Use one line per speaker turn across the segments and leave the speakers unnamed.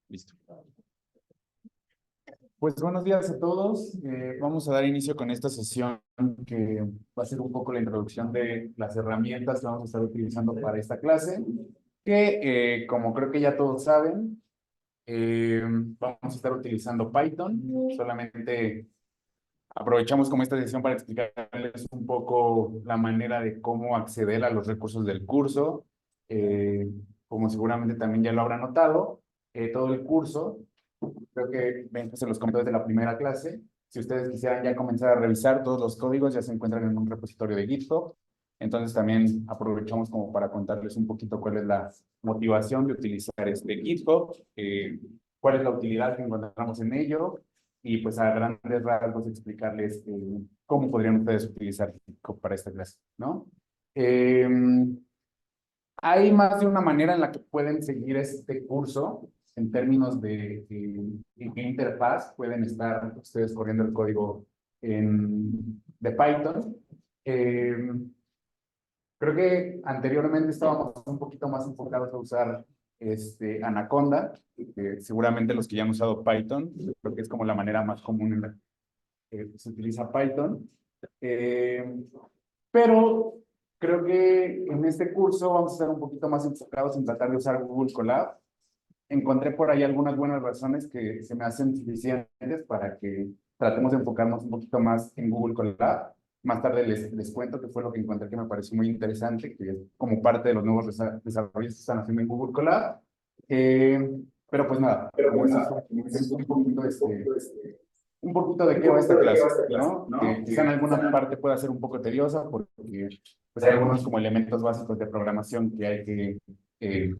Listo. Pues buenos días a todos. Vamos a dar inicio con esta sesión que va a ser un poco la introducción de las herramientas que vamos a estar utilizando para esta clase, que como creo que ya todos saben, vamos a estar utilizando Python. Solamente aprovechamos como esta sesión para explicarles un poco la manera de cómo acceder a los recursos del curso. Eh, Como seguramente también ya lo habrán notado, todo el curso, creo que ven que se los comenté desde la primera clase. Si ustedes quisieran ya comenzar a revisar todos los códigos, ya se encuentran en un repositorio de GitHub. Entonces también aprovechamos como para contarles un poquito cuál es la motivación de utilizar este GitHub, cuál es la utilidad que encontramos en ello y pues a grandes rasgos explicarles cómo podrían ustedes utilizar GitHub para esta clase, ¿no? Eh, Hay más de una manera en la que pueden seguir este curso en términos de qué interfaz pueden estar ustedes corriendo el código de Python. Eh, Creo que anteriormente estábamos un poquito más enfocados a usar Anaconda, que seguramente los que ya han usado Python, creo que es como la manera más común en la que se utiliza Python. Eh, pero creo que en este curso vamos a estar un poquito más enfocados en tratar de usar Google Colab. Encontré por ahí algunas buenas razones que se me hacen suficientes para que tratemos de enfocarnos un poquito más en Google Colab. Más tarde les cuento que fue lo que encontré que me pareció muy interesante, que es como parte de los nuevos desarrollos que están haciendo en Google Colab. Pero pues nada, como es un poquito un poquito de qué va esta clase, ¿no? Que quizá en alguna parte pueda ser un poco tediosa porque pues hay algunos como elementos básicos de programación que hay que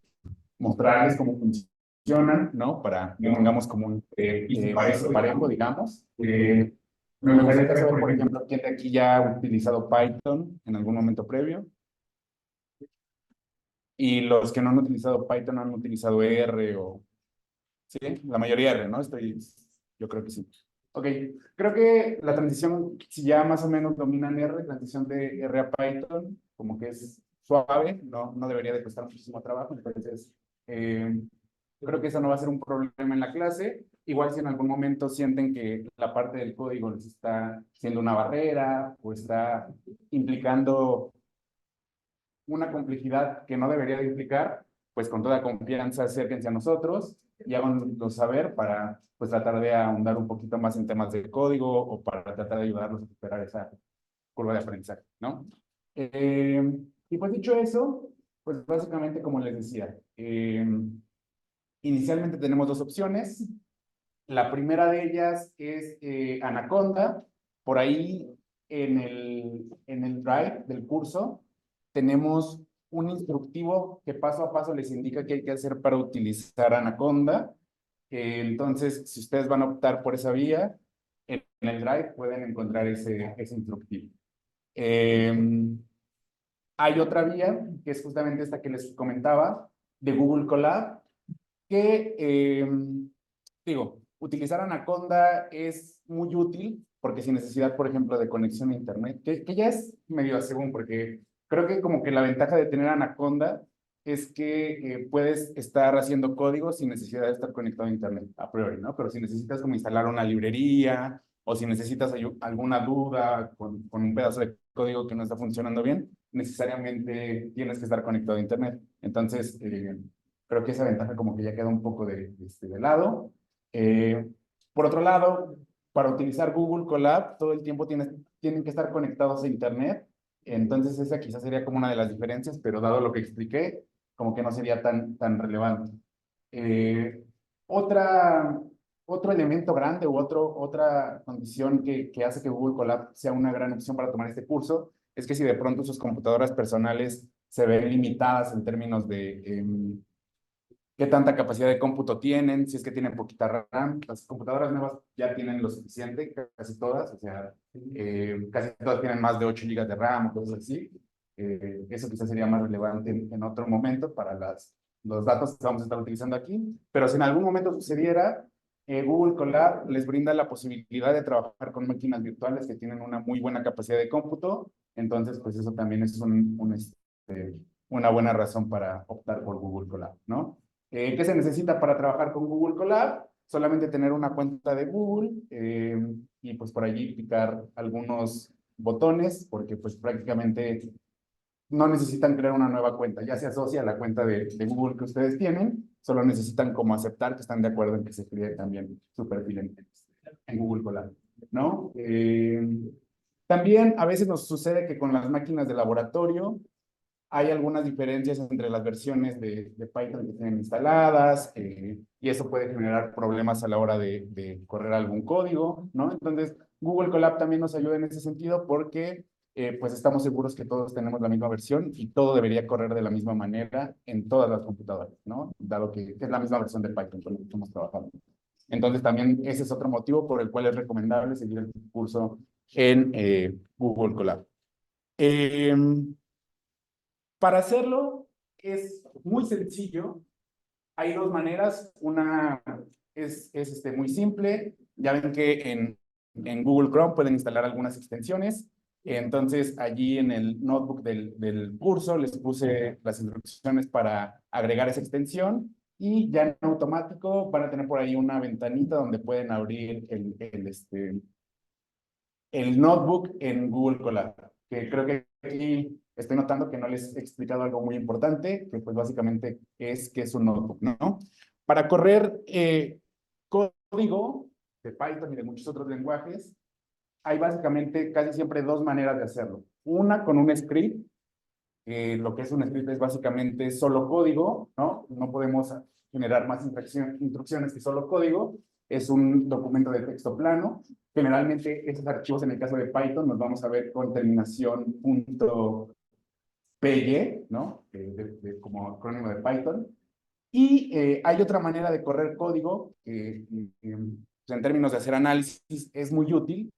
mostrarles cómo funcionan, ¿no? Para que tengamos como un piso parejo, digamos. Me gustaría saber, por ejemplo, quién de aquí ya ha utilizado Python en algún momento previo. Y los que no han utilizado Python han utilizado R o... Sí, la mayoría R, ¿no? Yo creo que sí. Ok, creo que la transición, si ya más o menos dominan R, transición de R a Python, como que es suave, no debería de costar muchísimo trabajo, entonces creo que eso no va a ser un problema en la clase. Igual si en algún momento sienten que la parte del código les está siendo una barrera o está implicando una complejidad que no debería de implicar, pues con toda confianza acérquense a nosotros y háganos saber para pues tratar de ahondar un poquito más en temas de código o para tratar de ayudarlos a superar esa curva de aprendizaje, ¿no? Y pues dicho eso, pues básicamente como les decía, inicialmente tenemos dos opciones. La primera de ellas es Anaconda. Por ahí en el drive del curso tenemos un instructivo que paso a paso les indica qué hay que hacer para utilizar Anaconda. Entonces, si ustedes van a optar por esa vía, en el drive pueden encontrar ese instructivo. Hay otra vía, que es justamente esta que les comentaba, de Google Colab, que digo, utilizar Anaconda es muy útil porque sin necesidad, por ejemplo, de conexión a Internet, que ya es medio según, porque creo que como que la ventaja de tener Anaconda es que puedes estar haciendo código sin necesidad de estar conectado a Internet, a priori, ¿no? Pero si necesitas como instalar una librería o si necesitas alguna duda con un pedazo de código que no está funcionando bien, necesariamente tienes que estar conectado a Internet. Entonces, creo que esa ventaja como que ya queda un poco de lado. Por otro lado, para utilizar Google Colab, todo el tiempo tienen que estar conectados a Internet. Entonces, esa quizás sería como una de las diferencias, pero dado lo que expliqué, como que no sería tan relevante. Eh, otra, Otro elemento grande u otra condición que hace que Google Colab sea una gran opción para tomar este curso es que si de pronto sus computadoras personales se ven limitadas en términos de qué tanta capacidad de cómputo tienen, si es que tienen poquita RAM. Las computadoras nuevas ya tienen lo suficiente, casi todas, o sea, casi todas tienen más de 8 GB de RAM o cosas así. Eso quizás sería más relevante en otro momento para los datos que vamos a estar utilizando aquí. Pero si en algún momento sucediera, Google Colab les brinda la posibilidad de trabajar con máquinas virtuales que tienen una muy buena capacidad de cómputo. Entonces, pues eso también es una buena razón para optar por Google Colab, ¿no? ¿Qué se necesita para trabajar con Google Colab? Solamente tener una cuenta de Google y pues por allí picar algunos botones, porque pues prácticamente no necesitan crear una nueva cuenta, ya se asocia a la cuenta de Google que ustedes tienen, solo necesitan como aceptar que están de acuerdo en que se cree también su perfil en Google Colab, ¿no? También a veces nos sucede que con las máquinas de laboratorio hay algunas diferencias entre las versiones de Python que tienen instaladas y eso puede generar problemas a la hora de correr algún código, ¿no? Entonces, Google Colab también nos ayuda en ese sentido porque pues estamos seguros que todos tenemos la misma versión y todo debería correr de la misma manera en todas las computadoras, ¿no? Dado que es la misma versión de Python con la que estamos trabajando. Entonces, también ese es otro motivo por el cual es recomendable seguir el curso en Google Colab. Para hacerlo es muy sencillo. Hay dos maneras. Una es muy simple. Ya ven que en Google Chrome pueden instalar algunas extensiones. Entonces, allí en el notebook del curso les puse las instrucciones para agregar esa extensión y ya en automático van a tener por ahí una ventanita donde pueden abrir el notebook en Google Colab, que creo que aquí estoy notando que no les he explicado algo muy importante, que pues básicamente es que es un notebook, ¿no? Para correr código de Python y de muchos otros lenguajes, hay básicamente casi siempre dos maneras de hacerlo. Una con un script, lo que es un script es básicamente solo código, ¿no? No podemos generar más instrucciones que solo código. Es un documento de texto plano. Generalmente esos archivos en el caso de Python nos vamos a ver con terminación .py, ¿no? Como acrónimo de Python. Y hay otra manera de correr código que en términos de hacer análisis es muy útil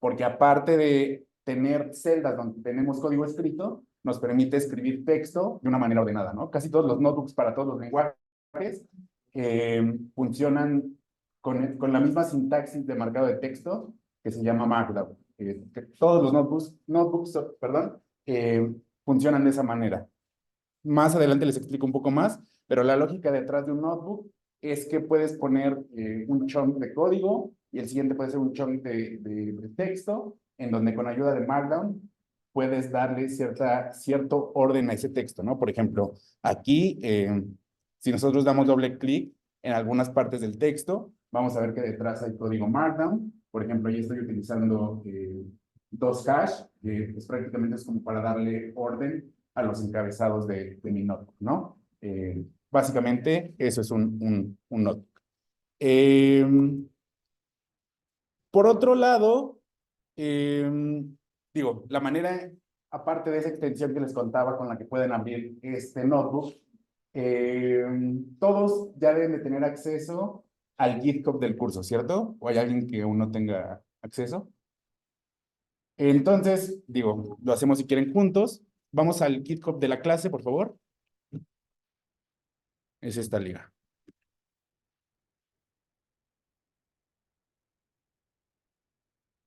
porque aparte de tener celdas donde tenemos código escrito, nos permite escribir texto de una manera ordenada, ¿no? Casi todos los notebooks para todos los lenguajes funcionan con la misma sintaxis de marcado de texto que se llama Markdown. Que todos los notebooks perdón, funcionan de esa manera. Más adelante les explico un poco más, pero la lógica detrás de un notebook es que puedes poner un chunk de código y el siguiente puede ser un chunk de texto, en donde con ayuda de Markdown puedes darle cierto orden a ese texto, ¿no? Por ejemplo, aquí, si nosotros damos doble clic en algunas partes del texto, vamos a ver que detrás hay código Markdown. Por ejemplo, yo estoy utilizando dos hash, que pues, prácticamente es como para darle orden a los encabezados de mi notebook, ¿no? Básicamente, eso es un notebook. Por otro lado, digo, la manera, aparte de esa extensión que les contaba con la que pueden abrir este notebook, todos ya deben de tener acceso al GitHub del curso, ¿cierto? ¿O hay alguien que aún no tenga acceso? Entonces, digo, lo hacemos si quieren juntos. Vamos al GitHub de la clase, por favor. Es esta liga.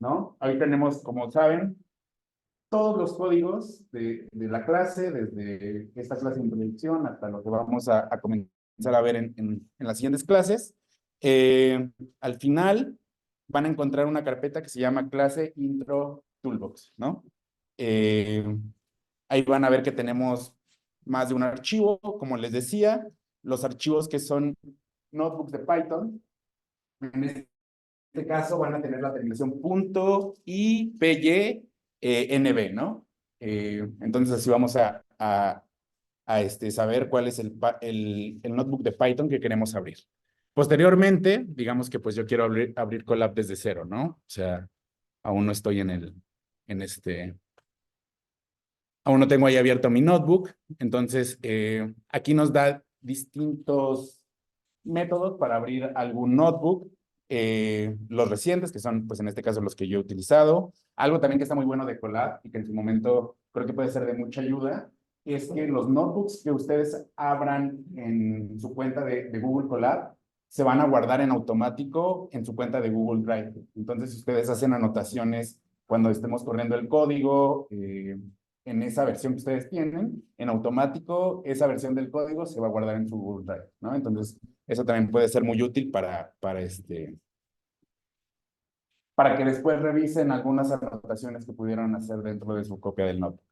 ¿No? Ahí tenemos, como saben, todos los códigos de la clase, desde esta clase de introducción hasta lo que vamos a comenzar a ver en las siguientes clases. Al final van a encontrar una carpeta que se llama clase Intro Toolbox, ¿no? Ahí van a ver que tenemos más de un archivo, como les decía, los archivos que son notebooks de Python. En este caso van a tener la terminación .ipynb, ¿no? Entonces así vamos a saber cuál es el notebook de Python que queremos abrir. Posteriormente, digamos que pues yo quiero abrir Colab desde cero, ¿no? O sea, aún no estoy aún no tengo ahí abierto mi notebook. Entonces, aquí nos da distintos métodos para abrir algún notebook. Los recientes, que son, pues en este caso, los que yo he utilizado. Algo también que está muy bueno de Colab y que en su momento creo que puede ser de mucha ayuda, es que los notebooks que ustedes abran en su cuenta de Google Colab se van a guardar en automático en su cuenta de Google Drive. Entonces, si ustedes hacen anotaciones cuando estemos corriendo el código, en esa versión que ustedes tienen, en automático, esa versión del código se va a guardar en su Google Drive, ¿no? Entonces, eso también puede ser muy útil para que después revisen algunas anotaciones que pudieron hacer dentro de su copia del notebook.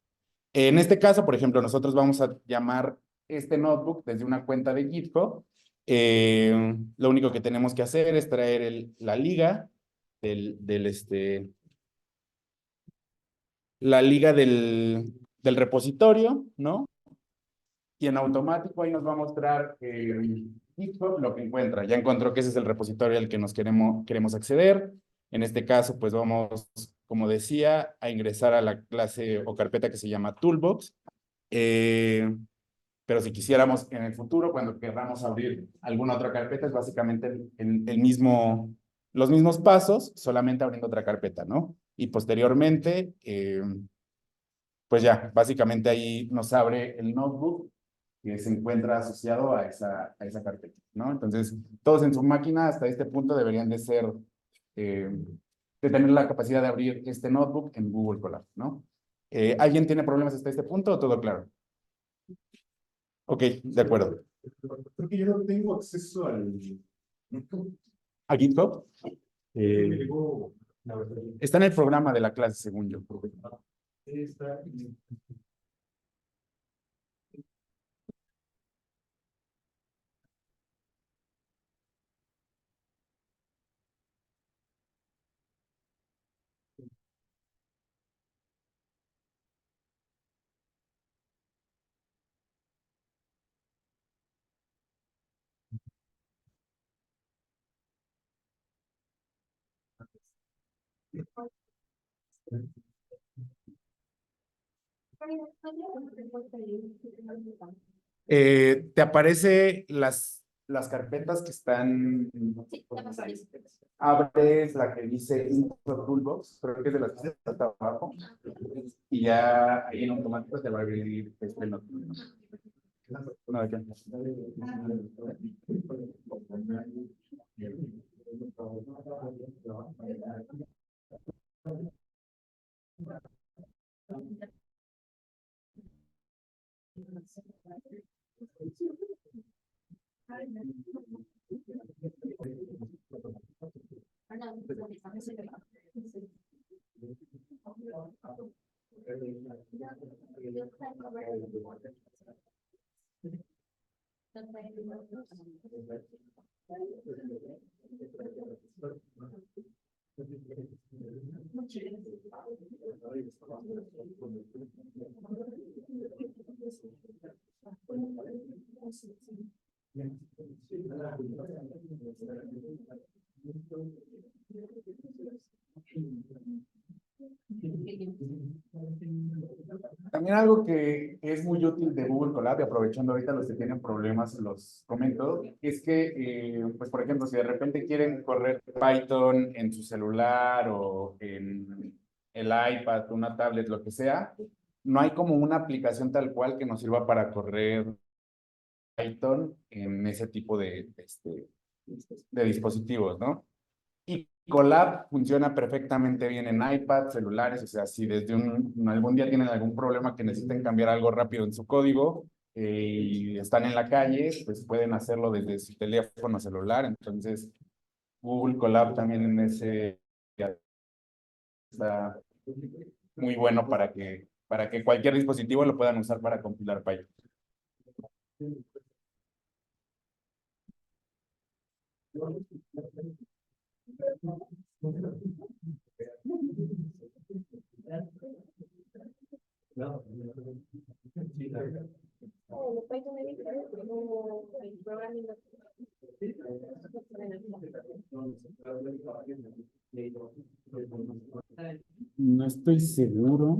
En este caso, por ejemplo, nosotros vamos a llamar este notebook desde una cuenta de GitHub. Lo único que tenemos que hacer es traer la liga la liga del repositorio, ¿no? Y en automático ahí nos va a mostrar GitHub lo que encuentra. Ya encontró que ese es el repositorio al que nos queremos acceder. En este caso, pues vamos, como decía, a ingresar a la clase o carpeta que se llama Toolbox. Pero si quisiéramos en el futuro, cuando queramos abrir alguna otra carpeta, es básicamente los mismos pasos, solamente abriendo otra carpeta, ¿no? Y posteriormente, pues ya, básicamente ahí nos abre el notebook que se encuentra asociado a esa carpeta, ¿no? Entonces, todos en su máquina hasta este punto deberían eh, de tener la capacidad de abrir este notebook en Google Colab, ¿no? ¿Alguien tiene problemas hasta este punto o todo claro? Ok, de acuerdo.
Creo que yo no tengo acceso al YouTube.
¿A GitHub?
Me llegó, la verdad.
Está en el programa de la clase, según yo.
Está.
¿Te aparece las carpetas que están?
Sí, ya pasó ahí.
Abres la que dice Intro Toolbox, creo que es de las que está hasta abajo, y ya ahí en automático te va a abrir este notebook. No, ¿de qué? También algo que es muy útil de Google Colab, y aprovechando ahorita los que tienen problemas, los comento, es que, pues por ejemplo, si de repente quieren correr Python en su celular o en el iPad, una tablet, lo que sea, no hay como una aplicación tal cual que nos sirva para correr Python en ese tipo de dispositivos, ¿no? Y Colab funciona perfectamente bien en iPad, celulares, o sea, si desde algún día tienen algún problema que necesiten cambiar algo rápido en su código y están en la calle, pues pueden hacerlo desde su teléfono celular. Entonces, Google Colab también en ese está muy bueno para que cualquier dispositivo lo puedan usar para compilar Python. No estoy seguro.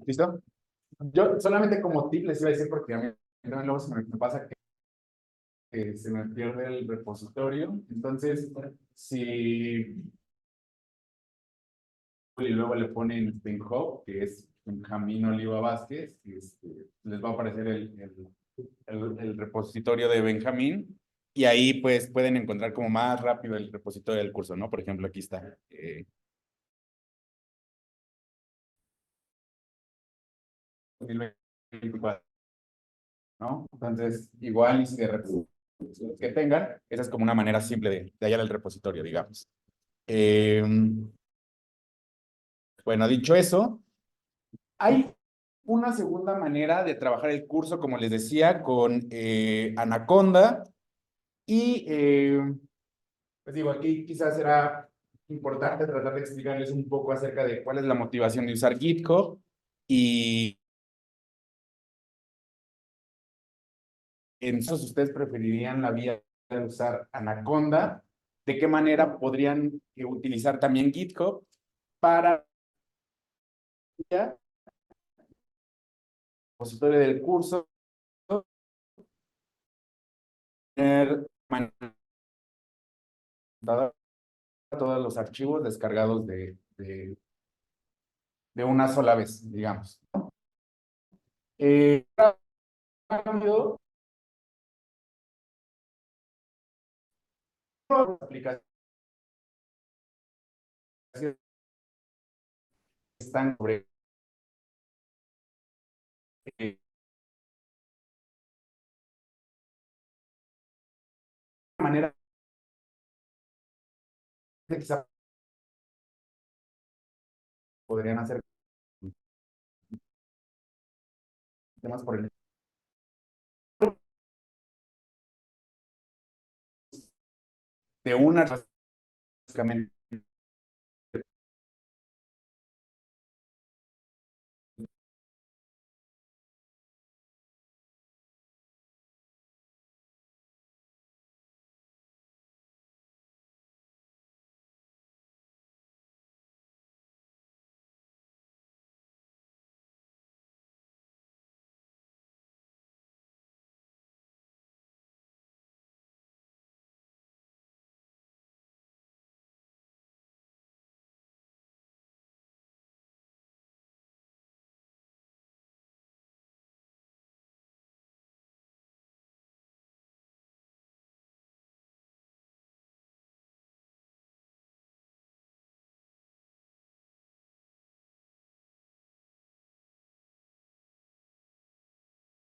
¿Listo? Yo solamente como tip les iba a decir, porque a mí también luego me pasa que se me pierde el repositorio. Entonces, si y luego le ponen Benhub, que es Benjamín Oliva Vázquez, les va a aparecer el repositorio de Benjamín, y ahí pues pueden encontrar como más rápido el repositorio del curso, ¿no? Por ejemplo, aquí está. 2024, ¿no? Entonces, igual y si de repente que tengan, esa es como una manera simple de hallar el repositorio, digamos. Eh, bueno, dicho eso, hay una segunda manera de trabajar el curso, como les decía, con Anaconda. Y pues digo, aquí quizás será importante tratar de explicarles un poco acerca de cuál es la motivación de usar GitHub y entonces ustedes preferirían la vía de usar Anaconda, de qué manera podrían utilizar también GitHub para el repositorio del curso, tener todos los archivos descargados de una sola vez, digamos. Cambio, las aplicaciones están sobre eh, manera que quizá podrían hacer temas por el de una básicamente.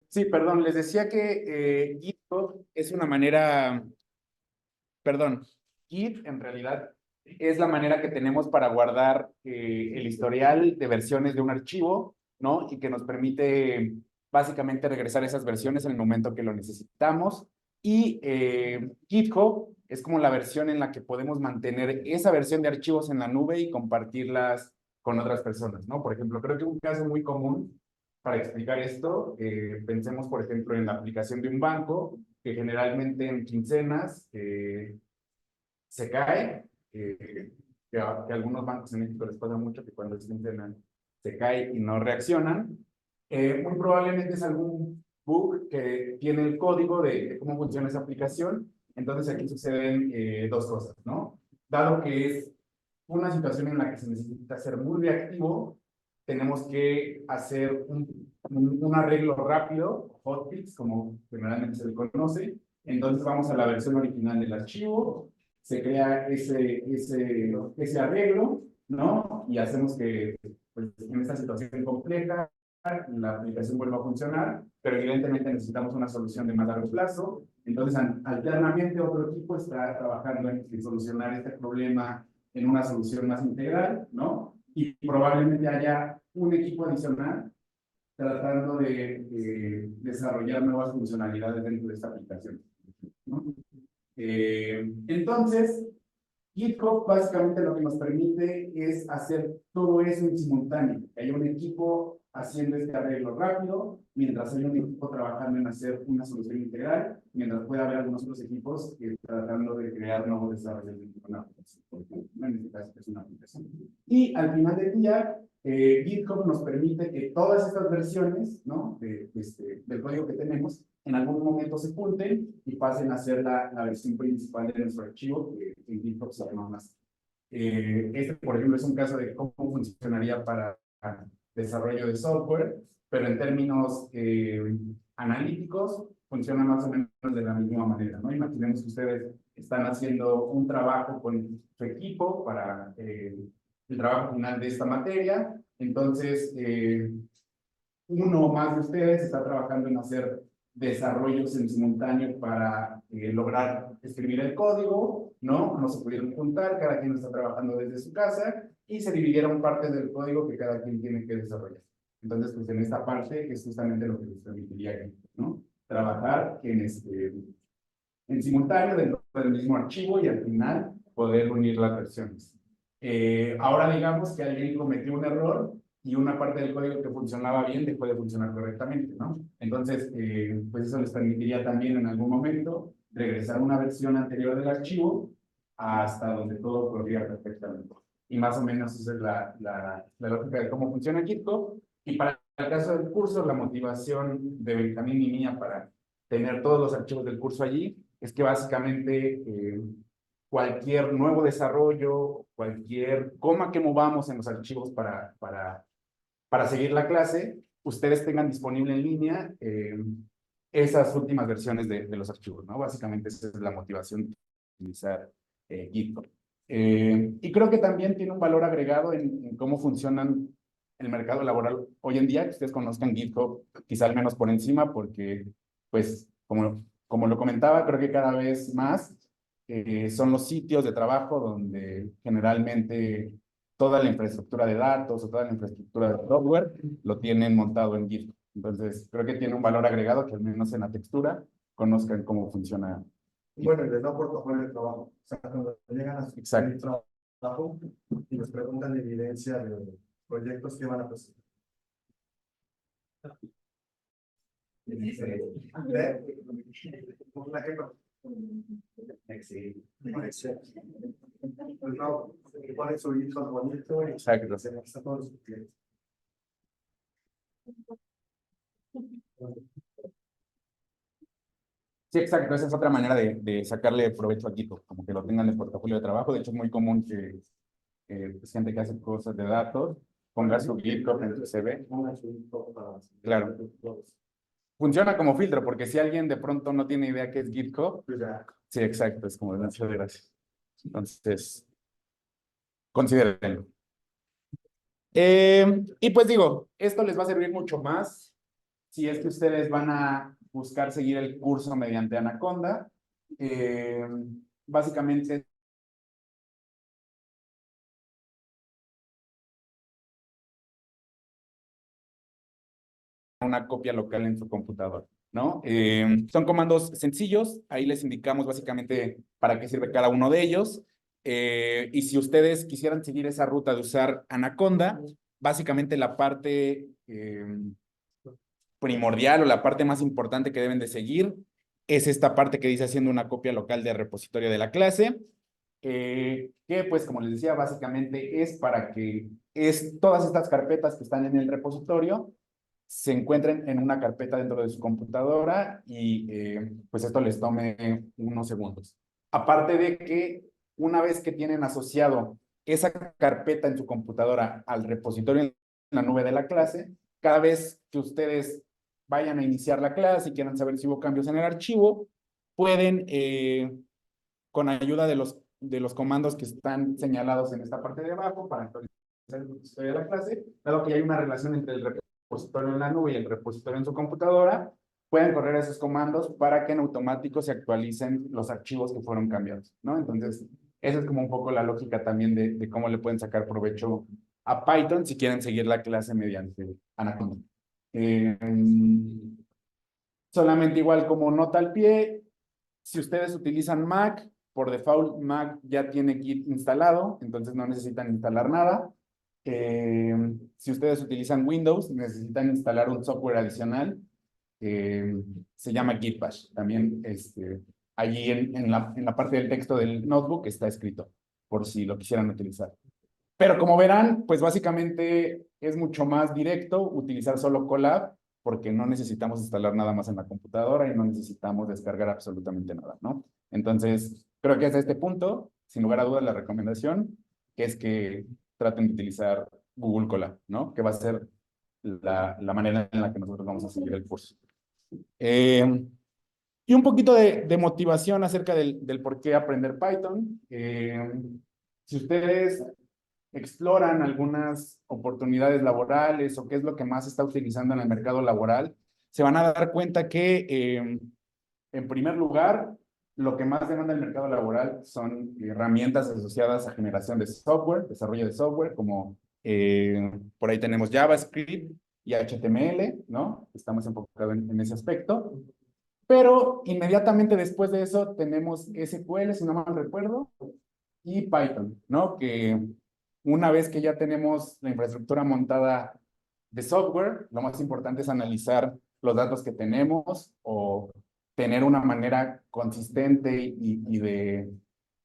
Sí, perdón, les decía que GitHub es una manera, perdón, Git en realidad es la manera que tenemos para guardar el historial de versiones de un archivo, ¿no? Y que nos permite básicamente regresar esas versiones en el momento que lo necesitamos. Y GitHub es como la versión en la que podemos mantener esa versión de archivos en la nube y compartirlas con otras personas, ¿no? Por ejemplo, creo que un caso muy común para explicar esto, pensemos, por ejemplo, en la aplicación de un banco, que generalmente en quincenas se cae, que a algunos bancos en México les pasa mucho que cuando se quincena se cae y no reaccionan. Muy probablemente es algún bug que tiene el código de cómo funciona esa aplicación. Entonces aquí suceden dos cosas, ¿no? Dado que es una situación en la que se necesita ser muy reactivo, tenemos que hacer un arreglo rápido, hotfix, como generalmente se le conoce. Entonces vamos a la versión original del archivo, se crea ese arreglo, ¿no? Y hacemos que, pues, en esta situación compleja, la aplicación vuelva a funcionar, pero evidentemente necesitamos una solución de más largo plazo. Entonces, alternamente, otro equipo está trabajando en solucionar este problema en una solución más integral, ¿no? Y probablemente haya un equipo adicional tratando de desarrollar nuevas funcionalidades dentro de esta aplicación, ¿no? Entonces, GitHub básicamente lo que nos permite es hacer todo eso en simultáneo. Que haya un equipo haciendo este arreglo rápido, mientras hay un equipo trabajando en hacer una solución integral, mientras puede haber algunos otros equipos tratando de crear nuevos desarrollos de una aplicación. Por ejemplo, en este caso es una aplicación. Y al final del día, GitHub nos permite que todas estas versiones, ¿no? Del código que tenemos, en algún momento se junten y pasen a ser la versión principal de nuestro archivo, que en GitHub se llama más. Por ejemplo, es un caso de cómo funcionaría para desarrollo de software, pero en términos analíticos funciona más o menos de la misma manera, ¿no? Imaginemos que ustedes están haciendo un trabajo con su equipo para el trabajo final de esta materia, entonces uno o más de ustedes está trabajando en hacer desarrollos en simultáneo para lograr escribir el código, ¿no? No se pudieron juntar, cada quien está trabajando desde su casa y se dividieron partes del código que cada quien tiene que desarrollar. Entonces, pues en esta parte es justamente lo que les permitiría, ¿no? Trabajar en simultáneo dentro del mismo archivo y al final poder unir las versiones. Ahora digamos que alguien cometió un error y una parte del código que funcionaba bien dejó de funcionar correctamente, ¿no? Entonces, pues eso les permitiría también en algún momento regresar a una versión anterior del archivo hasta donde todo corría perfectamente. Y más o menos esa es la lógica de cómo funciona GitHub. Y para el caso del curso, la motivación de Benjamín y mía para tener todos los archivos del curso allí es que básicamente cualquier nuevo desarrollo, cualquier coma que movamos en los archivos para seguir la clase, ustedes tengan disponible en línea esas últimas versiones de los archivos, ¿no? Básicamente esa es la motivación de utilizar GitHub. Y creo que también tiene un valor agregado en cómo funcionan el mercado laboral hoy en día, que ustedes conozcan GitHub, quizá al menos por encima, porque, pues, como lo comentaba, creo que cada vez más son los sitios de trabajo donde generalmente toda la infraestructura de datos o toda la infraestructura de software lo tienen montado en GitHub. Entonces, creo que tiene un valor agregado que al menos en la textura conozcan cómo funciona.
Bueno, y les da portafolio de trabajo. O sea, cuando llegan a su trabajo y les preguntan evidencia de proyectos que van a presentar. Un ejemplo. Pues no, pone su hijo bonito y
Exacto.
se muestra todos sus clientes.
Sí, exacto. Esa es otra manera de sacarle provecho a GitHub, como que lo tengan en portafolio de trabajo. De hecho, es muy común que pues, gente que hace cosas de datos ponga su GitHub en su CV. Claro. Funciona como filtro, porque si alguien de pronto no tiene idea qué es GitHub, sí, exacto, es como muchas gracias. Entonces, considérenlo. Y pues digo, esto les va a servir mucho más si es que ustedes van a buscar seguir el curso mediante Anaconda. Básicamente, una copia local en su computador, ¿no? Son comandos sencillos, ahí les indicamos básicamente para qué sirve cada uno de ellos. Y si ustedes quisieran seguir esa ruta de usar Anaconda, básicamente la parte primordial o la parte más importante que deben de seguir es esta parte que dice haciendo una copia local de repositorio de la clase, que pues como les decía, básicamente es para que todas estas carpetas que están en el repositorio se encuentren en una carpeta dentro de su computadora y pues esto les tome unos segundos. Aparte de que una vez que tienen asociado esa carpeta en su computadora al repositorio en la nube de la clase. Cada vez que ustedes vayan a iniciar la clase y quieran saber si hubo cambios en el archivo, pueden, con ayuda de los comandos que están señalados en esta parte de abajo para actualizar el repositorio de la clase, dado que hay una relación entre el repositorio en la nube y el repositorio en su computadora, pueden correr esos comandos para que en automático se actualicen los archivos que fueron cambiados, ¿no? Entonces, esa es como un poco la lógica también de cómo le pueden sacar provecho a Python si quieren seguir la clase mediante Anaconda. Solamente igual como nota al pie, si ustedes utilizan Mac, por default Mac ya tiene Git instalado, entonces no necesitan instalar nada. Si ustedes utilizan Windows, necesitan instalar un software adicional, se llama Git Bash. También allí en la parte del texto del notebook está escrito, por si lo quisieran utilizar. Pero como verán, pues básicamente es mucho más directo utilizar solo Colab, porque no necesitamos instalar nada más en la computadora y no necesitamos descargar absolutamente nada, ¿no? Entonces, creo que hasta este punto, sin lugar a dudas, la recomendación es que traten de utilizar Google Colab, ¿no? Que va a ser la manera en la que nosotros vamos a seguir el curso. Y un poquito de motivación acerca del por qué aprender Python. Si ustedes exploran algunas oportunidades laborales o qué es lo que más se está utilizando en el mercado laboral, se van a dar cuenta que, en primer lugar, lo que más demanda el mercado laboral son herramientas asociadas a generación de software, desarrollo de software, como por ahí tenemos JavaScript y HTML, ¿no? Estamos enfocados en ese aspecto. Pero inmediatamente después de eso tenemos SQL, si no mal recuerdo, y Python, ¿no? Que una vez que ya tenemos la infraestructura montada de software, lo más importante es analizar los datos que tenemos o tener una manera consistente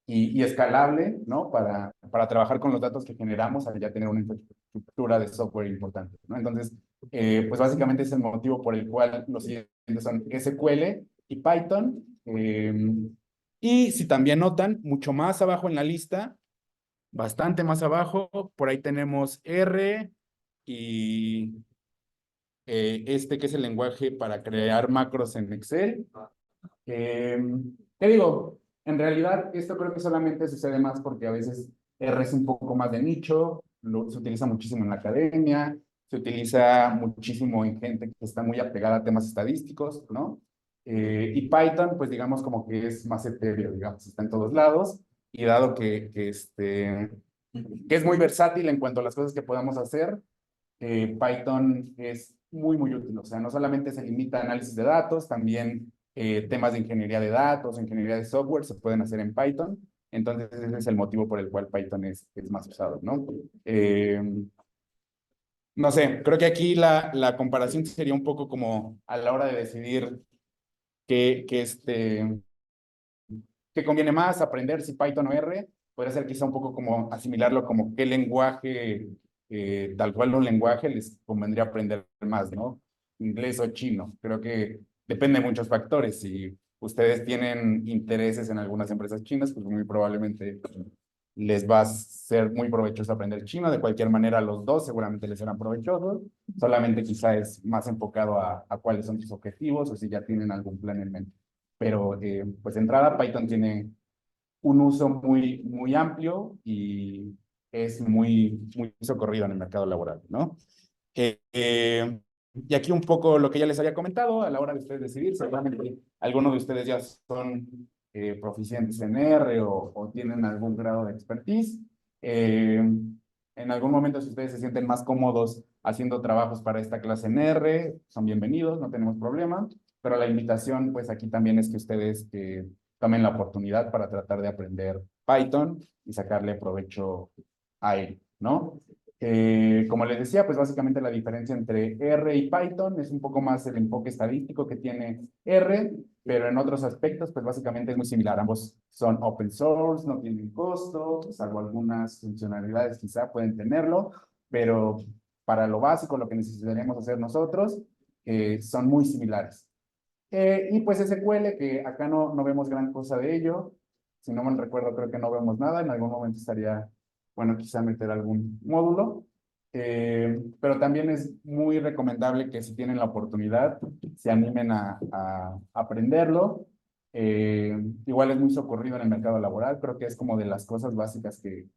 y escalable, ¿no? Para trabajar con los datos que generamos, al ya tener una infraestructura de software importante, ¿no? Entonces, pues básicamente es el motivo por el cual los siguientes son SQL y Python. Y si también notan, mucho más abajo en la lista, bastante más abajo, por ahí tenemos R y que es el lenguaje para crear macros en Excel. ¿Qué digo? En realidad, esto creo que solamente sucede más porque a veces R es un poco más de nicho, se utiliza muchísimo en la academia, se utiliza muchísimo en gente que está muy apegada a temas estadísticos, ¿no? Y Python, pues digamos como que es más etéreo, digamos, está en todos lados, y dado que es muy versátil en cuanto a las cosas que podamos hacer, Python es muy, muy útil. O sea, no solamente se limita a análisis de datos, también temas de ingeniería de datos, ingeniería de software se pueden hacer en Python. Entonces, ese es el motivo por el cual Python es más usado, ¿no? No sé, creo que aquí la comparación sería un poco como a la hora de decidir qué conviene más aprender, si Python o R, podría ser quizá un poco como asimilarlo como qué lenguaje, tal cual un lenguaje les convendría aprender más, ¿no? Inglés o chino. Creo que depende de muchos factores. Si ustedes tienen intereses en algunas empresas chinas, pues muy probablemente les va a ser muy provechoso aprender chino. De cualquier manera, los dos seguramente les serán provechosos. Solamente quizá es más enfocado a cuáles son sus objetivos o si ya tienen algún plan en mente. Pero, pues de entrada, Python tiene un uso muy, muy amplio y es muy socorrido en el mercado laboral, ¿no? Y aquí un poco lo que ya les había comentado, a la hora de ustedes decidir, seguramente algunos de ustedes ya son proficientes en R o tienen algún grado de expertise. En algún momento, si ustedes se sienten más cómodos haciendo trabajos para esta clase en R, son bienvenidos, no tenemos problema, pero la invitación, pues aquí también es que ustedes tomen la oportunidad para tratar de aprender Python y sacarle provecho a él, ¿no? Como les decía, pues básicamente la diferencia entre R y Python es un poco más el enfoque estadístico que tiene R, pero en otros aspectos, pues básicamente es muy similar. Ambos son open source, no tienen costo, salvo algunas funcionalidades quizá pueden tenerlo, pero para lo básico, lo que necesitaremos hacer nosotros, son muy similares. Y pues SQL, que acá no vemos gran cosa de ello. Si no mal recuerdo, creo que no vemos nada. En algún momento estaría, bueno, quizá meter algún módulo. Pero también es muy recomendable que si tienen la oportunidad, se animen a aprenderlo. Igual es muy socorrido en el mercado laboral, creo que es como de las cosas básicas que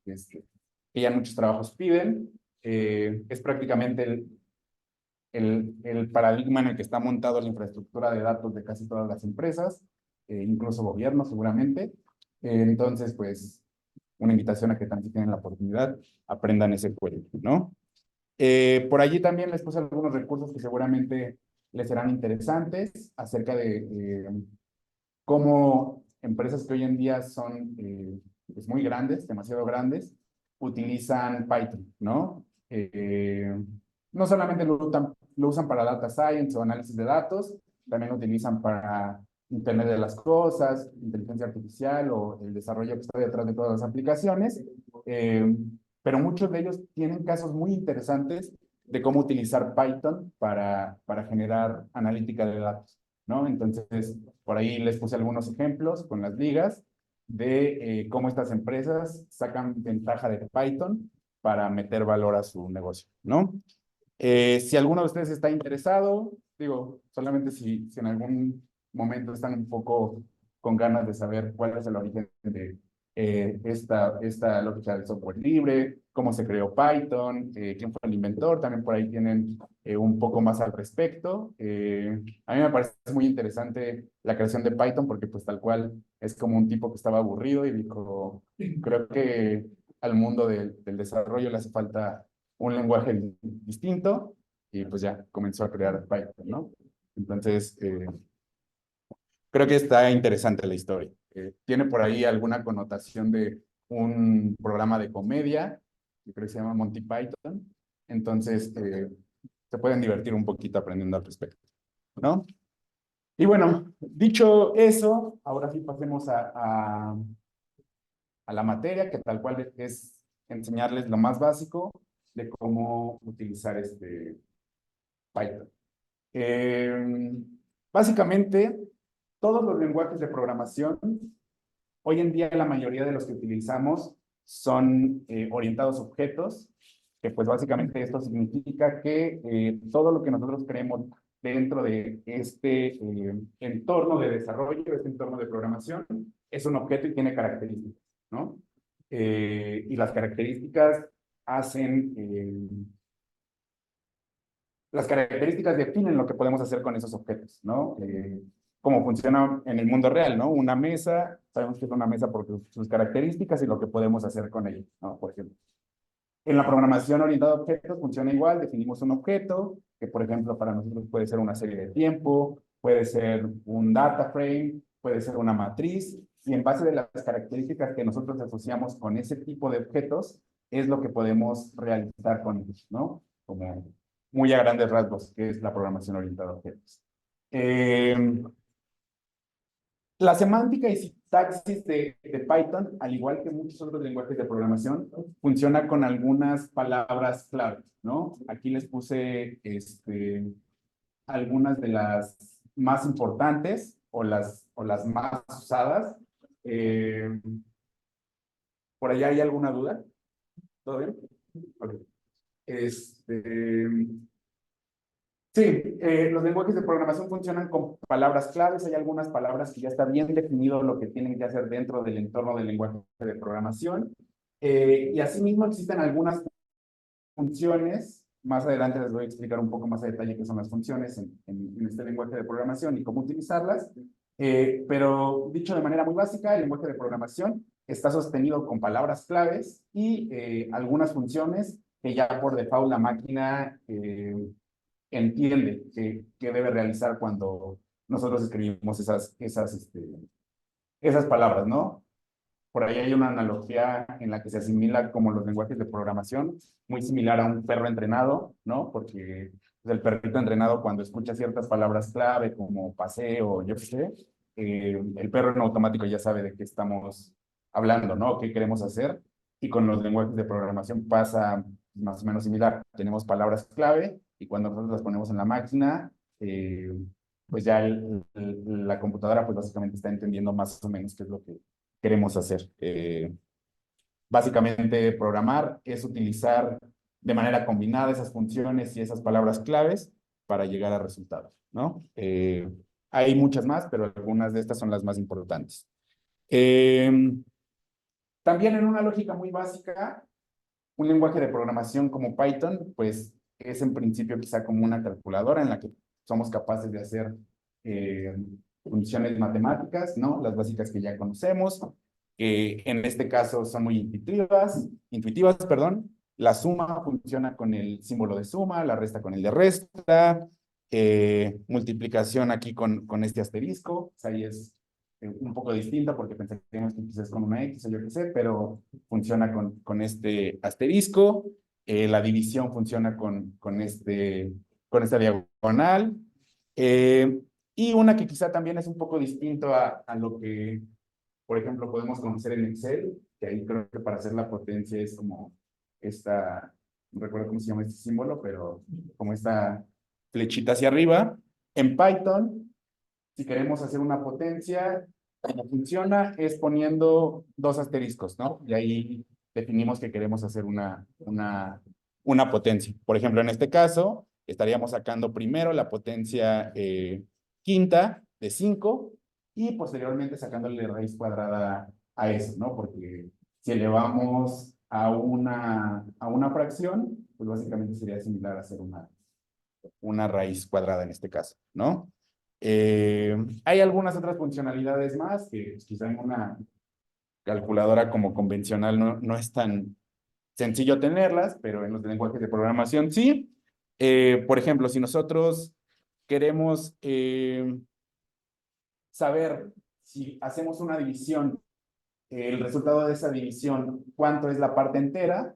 ya muchos trabajos piden. Es prácticamente el paradigma en el que está montado la infraestructura de datos de casi todas las empresas, incluso gobiernos seguramente. Entonces, pues, una invitación a que también si tienen la oportunidad, aprendan ese juego, ¿no? Por allí también les puse algunos recursos que seguramente les serán interesantes acerca de cómo empresas que hoy en día son pues muy grandes, demasiado grandes, utilizan Python, ¿no? No solamente lo usan para data science o análisis de datos, también lo utilizan para Internet de las cosas, inteligencia artificial o el desarrollo que está detrás de todas las aplicaciones. Eh, pero muchos de ellos tienen casos muy interesantes de cómo utilizar Python para generar analítica de datos, ¿no? Entonces, por ahí les puse algunos ejemplos con las ligas de cómo estas empresas sacan ventaja de Python para meter valor a su negocio, ¿no? Si alguno de ustedes está interesado, digo, solamente si en algún momento están un poco con ganas de saber cuál es el origen de esta lógica del software libre, cómo se creó Python, quién fue el inventor, también por ahí tienen un poco más al respecto. A mí me parece muy interesante la creación de Python porque pues tal cual es como un tipo que estaba aburrido y dijo, creo que al mundo del desarrollo le hace falta un lenguaje distinto y pues ya comenzó a crear Python, ¿no? Entonces, creo que está interesante la historia. Tiene por ahí alguna connotación de un programa de comedia, que creo que se llama Monty Python. Entonces, se pueden divertir un poquito aprendiendo al respecto, ¿no? Y bueno, dicho eso, ahora sí pasemos a la materia, que tal cual es enseñarles lo más básico de cómo utilizar Python. Eh, Básicamente, todos los lenguajes de programación, hoy en día la mayoría de los que utilizamos son orientados a objetos, que pues básicamente esto significa que todo lo que nosotros creemos dentro de entorno de desarrollo, este entorno de programación, es un objeto y tiene características, ¿no? Y las características hacen las características definen lo que podemos hacer con esos objetos, ¿no? Cómo funciona en el mundo real, ¿no? Una mesa, sabemos que es una mesa por sus características y lo que podemos hacer con ella, ¿no? Por ejemplo. En la programación orientada a objetos funciona igual, definimos un objeto, que por ejemplo para nosotros puede ser una serie de tiempo, puede ser un data frame, puede ser una matriz, y en base de las características que nosotros asociamos con ese tipo de objetos, es lo que podemos realizar con ellos, ¿no? Como muy a grandes rasgos, que es la programación orientada a objetos. La semántica y sintaxis de Python, al igual que muchos otros lenguajes de programación, funciona con algunas palabras clave, ¿no? Aquí les puse algunas de las más importantes o las más usadas. Eh, ¿Por allá hay alguna duda? ¿Todo bien? Ok. Este, Sí, los lenguajes de programación funcionan con palabras claves. Hay algunas palabras que ya está bien definido lo que tienen que hacer dentro del entorno del lenguaje de programación. Y asimismo existen algunas funciones. Más adelante les voy a explicar un poco más a detalle qué son las funciones en este lenguaje de programación y cómo utilizarlas. Pero dicho de manera muy básica, el lenguaje de programación está sostenido con palabras claves y algunas funciones que ya por default la máquina entiende que debe realizar cuando nosotros escribimos esas palabras, ¿no? Por ahí hay una analogía en la que se asimila como los lenguajes de programación, muy similar a un perro entrenado, ¿no? Porque pues, el perrito entrenado cuando escucha ciertas palabras clave como paseo, yo qué sé, el perro en automático ya sabe de qué estamos hablando, ¿no? ¿Qué queremos hacer? Y con los lenguajes de programación pasa más o menos similar. Tenemos palabras clave y cuando nosotros las ponemos en la máquina, pues ya la computadora pues básicamente está entendiendo más o menos qué es lo que queremos hacer. Básicamente, programar es utilizar de manera combinada esas funciones y esas palabras claves para llegar a resultados, ¿no? Hay muchas más, pero algunas de estas son las más importantes. También en una lógica muy básica, un lenguaje de programación como Python, pues es en principio quizá como una calculadora en la que somos capaces de hacer eh, funciones matemáticas, ¿no? Las básicas que ya conocemos, que en este caso son muy intuitivas, perdón. La suma funciona con el símbolo de suma, la resta con el de resta, multiplicación aquí con este asterisco, o sea, ahí es un poco distinta porque pensaríamos que quizás es con una X o yo qué sé, pero funciona con este asterisco. La división funciona con esta diagonal. Eh, y una que quizá también es un poco distinto a lo que, por ejemplo, podemos conocer en Excel, que ahí creo que para hacer la potencia es como esta, no recuerdo cómo se llama este símbolo, pero como esta flechita hacia arriba. En Python, si queremos hacer una potencia, como funciona es poniendo dos asteriscos, ¿no? Y ahí definimos que queremos hacer una potencia. Por ejemplo, en este caso, estaríamos sacando primero la potencia quinta de 5 y posteriormente sacándole raíz cuadrada a eso, ¿no? Porque si elevamos a una fracción, pues básicamente sería similar a hacer una raíz cuadrada en este caso, ¿no? Hay algunas otras funcionalidades más que pues, quizá en una calculadora como convencional no es tan sencillo tenerlas, pero en los lenguajes de programación sí. Por ejemplo, si nosotros queremos saber si hacemos una división, el resultado de esa división, cuánto es la parte entera,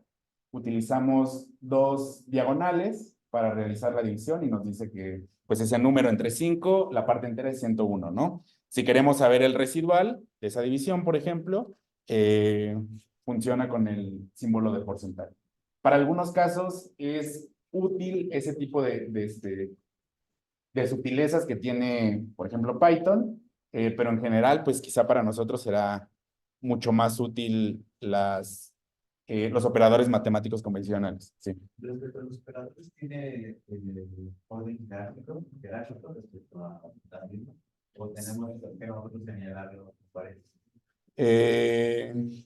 utilizamos dos diagonales para realizar la división y nos dice que pues ese número entre 5, la parte entera es 101, ¿no? Si queremos saber el residual de esa división, por ejemplo, eh, funciona con el símbolo de porcentaje. Para algunos casos es útil ese tipo de sutilezas que tiene, por ejemplo, Python, pero en general, pues quizá para nosotros será mucho más útil los operadores matemáticos convencionales. Sí.
Respecto a los operadores, ¿tiene orden jerárquico respecto a también? ¿O tenemos que nosotros señalarlo? Parece.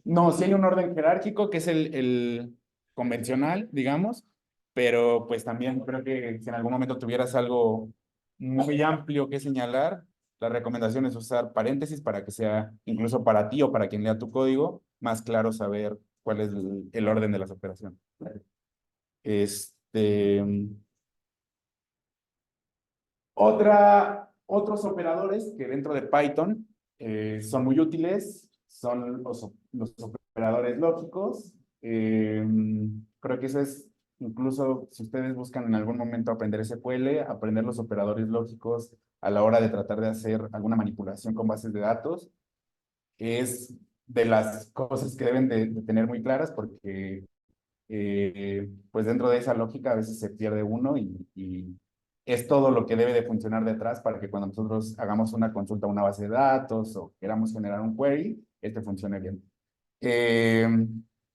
No, sí hay un orden jerárquico que es el convencional, digamos, pero pues también creo que si en algún momento tuvieras algo muy amplio que señalar, la recomendación es usar paréntesis para que sea, incluso para ti o para quien lea tu código, más claro saber cuál es el orden de las operaciones. Este, otros operadores que dentro de Python son muy útiles son los operadores lógicos. Creo que eso es, incluso si ustedes buscan en algún momento aprender SQL, aprender los operadores lógicos a la hora de tratar de hacer alguna manipulación con bases de datos, es de las cosas que deben de tener muy claras porque pues dentro de esa lógica a veces se pierde uno y es todo lo que debe de funcionar detrás para que cuando nosotros hagamos una consulta a una base de datos o queramos generar un query, este funcione bien. Eh,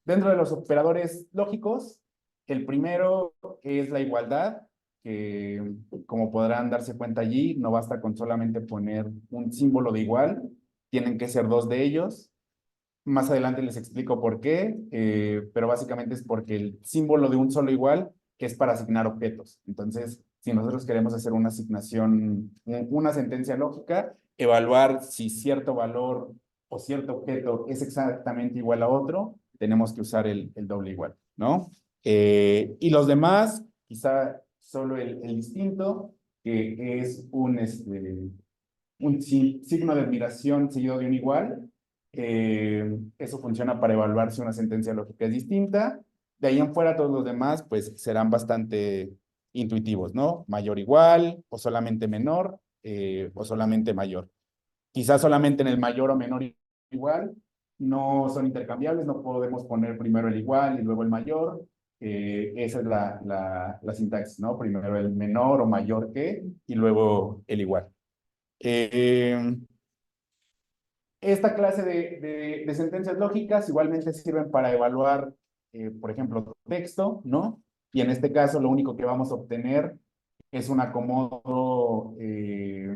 Dentro de los operadores lógicos, el primero es la igualdad, que como podrán darse cuenta allí, no basta con solamente poner un símbolo de igual, tienen que ser dos de ellos. Más adelante les explico por qué, pero básicamente es porque el símbolo de un solo igual es para asignar objetos. Entonces, si nosotros queremos hacer una asignación, una sentencia lógica, evaluar si cierto valor o cierto objeto es exactamente igual a otro, tenemos que usar el doble igual, ¿no? Y los demás, quizá solo el distinto, que es un signo de admiración seguido de un igual. Eso funciona para evaluar si una sentencia lógica es distinta. De ahí en fuera, todos los demás, pues serán bastante intuitivos, ¿no? Mayor igual, o solamente menor, o solamente mayor. Quizás solamente en el mayor o menor igual, no son intercambiables, no podemos poner primero el igual y luego el mayor. Esa es la sintaxis, ¿no? Primero el menor o mayor que, y luego el igual. Eh, esta clase de sentencias lógicas igualmente sirven para evaluar, por ejemplo, texto, ¿no? y en este caso lo único que vamos a obtener es un acomodo eh,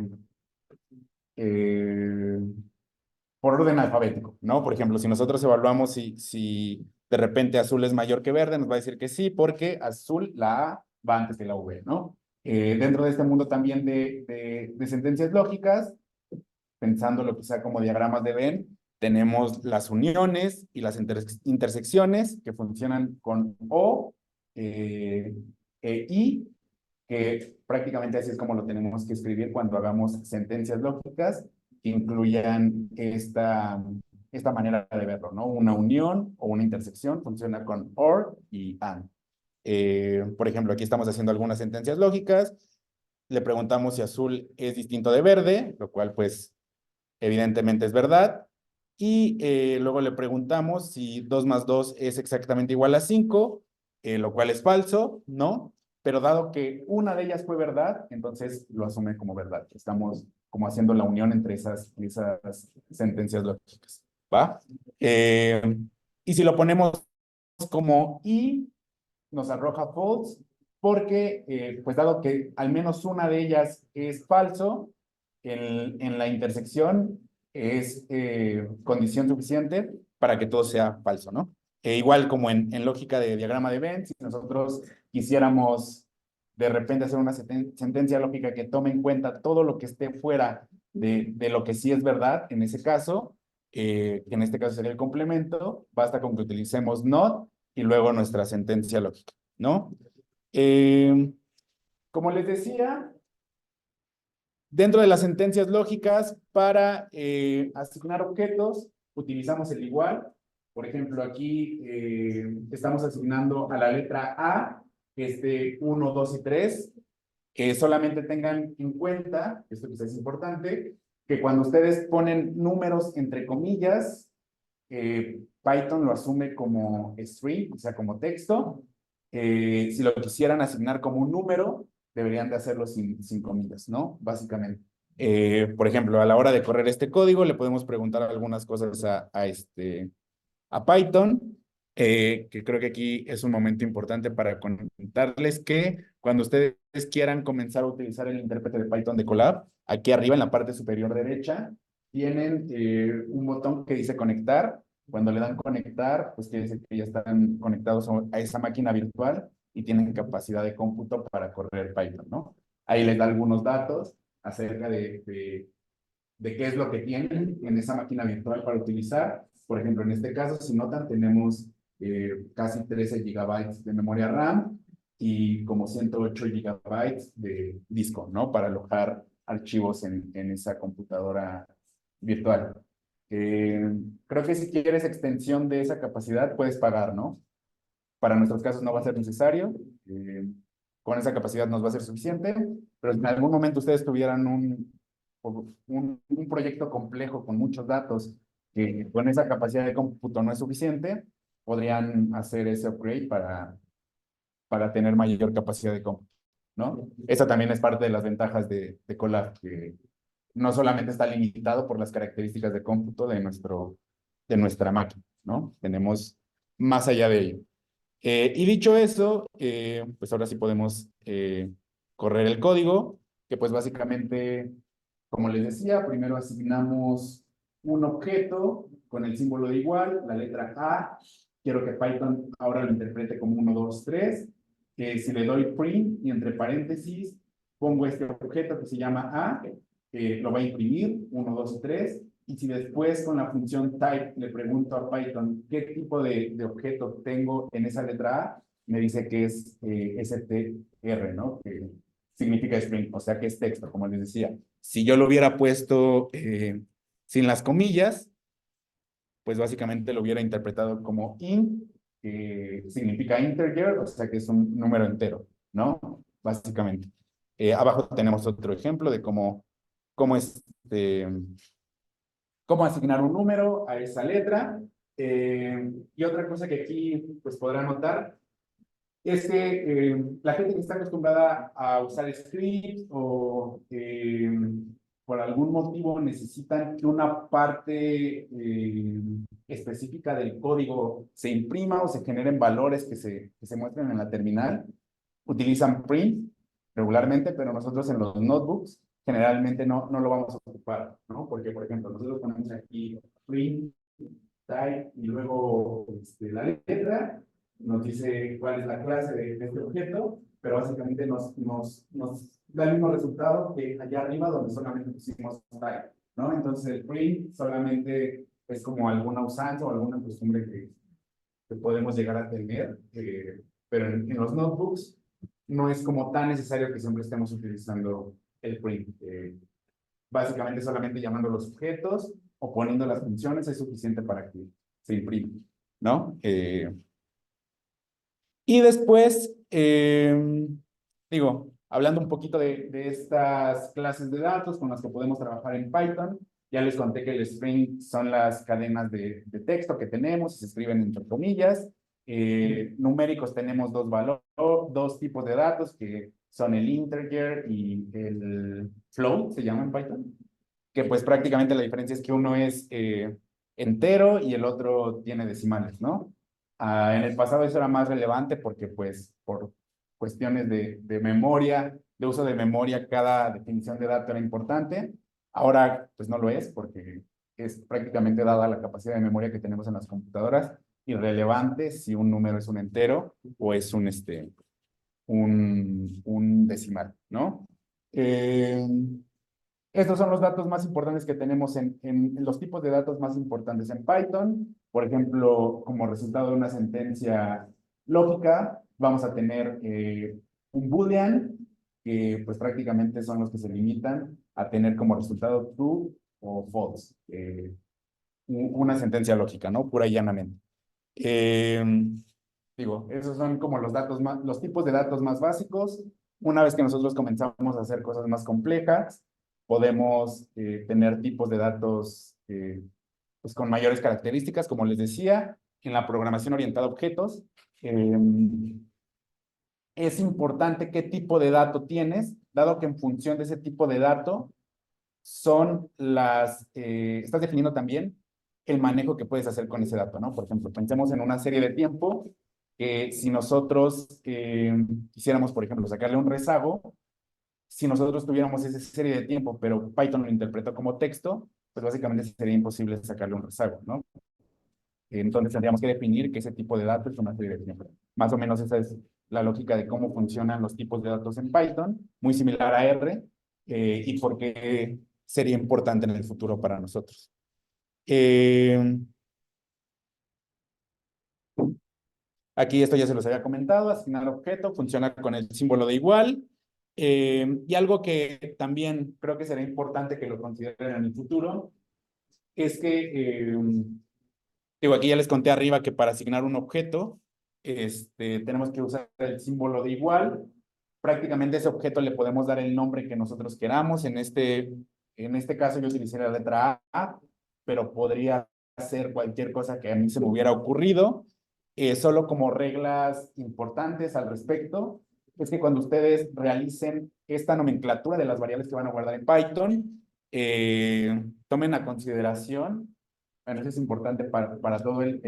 por orden alfabético, ¿no? Por ejemplo, si nosotros evaluamos si de repente azul es mayor que verde, nos va a decir que sí, porque azul, la A va antes que la V, ¿no? Dentro de este mundo también de sentencias lógicas, pensando lo que sea como diagramas de Venn, tenemos las uniones y las intersecciones que funcionan con O e I, que prácticamente así es como lo tenemos que escribir cuando hagamos sentencias lógicas que incluyan esta manera de verlo, ¿no? Una unión o una intersección funciona con OR y AND. Por ejemplo, aquí estamos haciendo algunas sentencias lógicas. Le preguntamos si azul es distinto de verde, lo cual pues evidentemente es verdad. Y luego le preguntamos si 2 más 2 es exactamente igual a 5, lo cual es falso, ¿no? Pero dado que una de ellas fue verdad, entonces lo asume como verdad. Estamos como haciendo la unión entre esas sentencias lógicas, ¿va? Y si lo ponemos como y, nos arroja false, porque, pues dado que al menos una de ellas es falso, en la intersección es condición suficiente para que todo sea falso, ¿no? Igual como en lógica de diagrama de Venn, si nosotros quisiéramos de repente hacer una sentencia lógica que tome en cuenta todo lo que esté fuera de lo que sí es verdad, en ese caso, que en este caso sería el complemento, basta con que utilicemos not y luego nuestra sentencia lógica, ¿no? Como les decía, dentro de las sentencias lógicas, para asignar objetos, utilizamos el igual. Por ejemplo, aquí estamos asignando a la letra A, este 1, 2 y 3. Solamente tengan en cuenta, esto quizás es importante, que cuando ustedes ponen números entre comillas, Python lo asume como string, o sea, como texto. Si lo quisieran asignar como un número, deberían de hacerlo sin comillas, ¿no? Básicamente. Por ejemplo, a la hora de correr este código, le podemos preguntar algunas cosas a Python, que creo que aquí es un momento importante para contarles que cuando ustedes quieran comenzar a utilizar el intérprete de Python de Colab, aquí arriba en la parte superior derecha, tienen un botón que dice conectar. Cuando le dan conectar, pues quiere decir que ya están conectados a esa máquina virtual y tienen capacidad de cómputo para correr Python, ¿no? Ahí les da algunos datos acerca de qué es lo que tienen en esa máquina virtual para utilizar. Por ejemplo, en este caso, si notan, tenemos casi 13 gigabytes de memoria RAM y como 108 gigabytes de disco, ¿no? Para alojar archivos en esa computadora virtual. Creo que si quieres extensión de esa capacidad, puedes pagar, ¿no? Para nuestros casos no va a ser necesario. Con esa capacidad nos va a ser suficiente, pero si en algún momento ustedes tuvieran un proyecto complejo con muchos datos que con esa capacidad de cómputo no es suficiente, podrían hacer ese upgrade para tener mayor capacidad de cómputo, ¿no? Esa también es parte de las ventajas de Colab, que no solamente está limitado por las características de cómputo de nuestra máquina, ¿no? Tenemos más allá de ello. Y dicho eso, pues ahora sí podemos correr el código, que pues básicamente, como les decía, primero asignamos un objeto con el símbolo de igual, la letra A. Quiero que Python ahora lo interprete como 1, 2, 3. Si le doy print y entre paréntesis pongo este objeto que se llama A, lo va a imprimir, 1, 2, 3. Y si después con la función type le pregunto a Python qué tipo de objeto tengo en esa letra A, me dice que es str, ¿no? Que significa string, o sea que es texto, como les decía. Si yo lo hubiera puesto sin las comillas, pues básicamente lo hubiera interpretado como int, que significa integer, o sea que es un número entero, ¿no? Básicamente. Abajo tenemos otro ejemplo de cómo es cómo asignar un número a esa letra. Y otra cosa que aquí pues podrán notar es que la gente que está acostumbrada a usar scripts o por algún motivo necesitan que una parte específica del código se imprima o se generen valores que se muestren en la terminal, utilizan print regularmente, pero nosotros en los notebooks generalmente no lo vamos a ocupar, ¿no? Porque, por ejemplo, nosotros ponemos aquí print, type, y luego la letra, nos dice cuál es la clase de este objeto, pero básicamente nos da el mismo resultado que allá arriba donde solamente pusimos type, ¿no? Entonces el print solamente es como alguna usanza o alguna costumbre que podemos llegar a tener, pero en los notebooks no es como tan necesario que siempre estemos utilizando el print. Básicamente solamente llamando los objetos o poniendo las funciones es suficiente para que se imprime, ¿no? Y después, digo, hablando un poquito de estas clases de datos con las que podemos trabajar en Python, ya les conté que el string son las cadenas de texto que tenemos, se escriben entre comillas. Numéricos tenemos dos tipos de datos que son el integer y el float, se llama en Python, que pues prácticamente la diferencia es que uno es entero y el otro tiene decimales, ¿no? En el pasado eso era más relevante porque pues por cuestiones de memoria, de uso de memoria, cada definición de dato era importante. Ahora pues no lo es porque es prácticamente dada la capacidad de memoria que tenemos en las computadoras, irrelevante si un número es un entero o es un decimal, ¿no? Estos son los datos más importantes que tenemos en los tipos de datos más importantes en Python. Por ejemplo, como resultado de una sentencia lógica, vamos a tener un boolean, que pues prácticamente son los que se limitan a tener como resultado true o false. Una sentencia lógica, ¿no? Pura y llanamente. Digo, esos son como los tipos de datos más básicos. Una vez que nosotros comenzamos a hacer cosas más complejas, podemos tener tipos de datos pues con mayores características, como les decía, en la programación orientada a objetos. Es importante qué tipo de dato tienes, dado que en función de ese tipo de dato estás definiendo también el manejo que puedes hacer con ese dato, ¿no? Por ejemplo, pensemos en una serie de tiempo que si nosotros quisiéramos, por ejemplo, sacarle un rezago, si nosotros tuviéramos esa serie de tiempo, pero Python lo interpretó como texto, pues básicamente sería imposible sacarle un rezago, ¿no? Entonces tendríamos que definir que ese tipo de datos es una serie de tiempo. Más o menos esa es la lógica de cómo funcionan los tipos de datos en Python, muy similar a R, y por qué sería importante en el futuro para nosotros. Aquí esto ya se los había comentado, asignar objeto, funciona con el símbolo de igual. Y algo que también creo que será importante que lo consideren en el futuro, es que, digo, aquí ya les conté arriba que para asignar un objeto, tenemos que usar el símbolo de igual. Prácticamente ese objeto le podemos dar el nombre que nosotros queramos. En este caso yo utilicé la letra A, pero podría ser cualquier cosa que a mí se me hubiera ocurrido. Solo como reglas importantes al respecto, es que cuando ustedes realicen esta nomenclatura de las variables que van a guardar en Python, tomen a consideración, bueno, eso es importante para todo el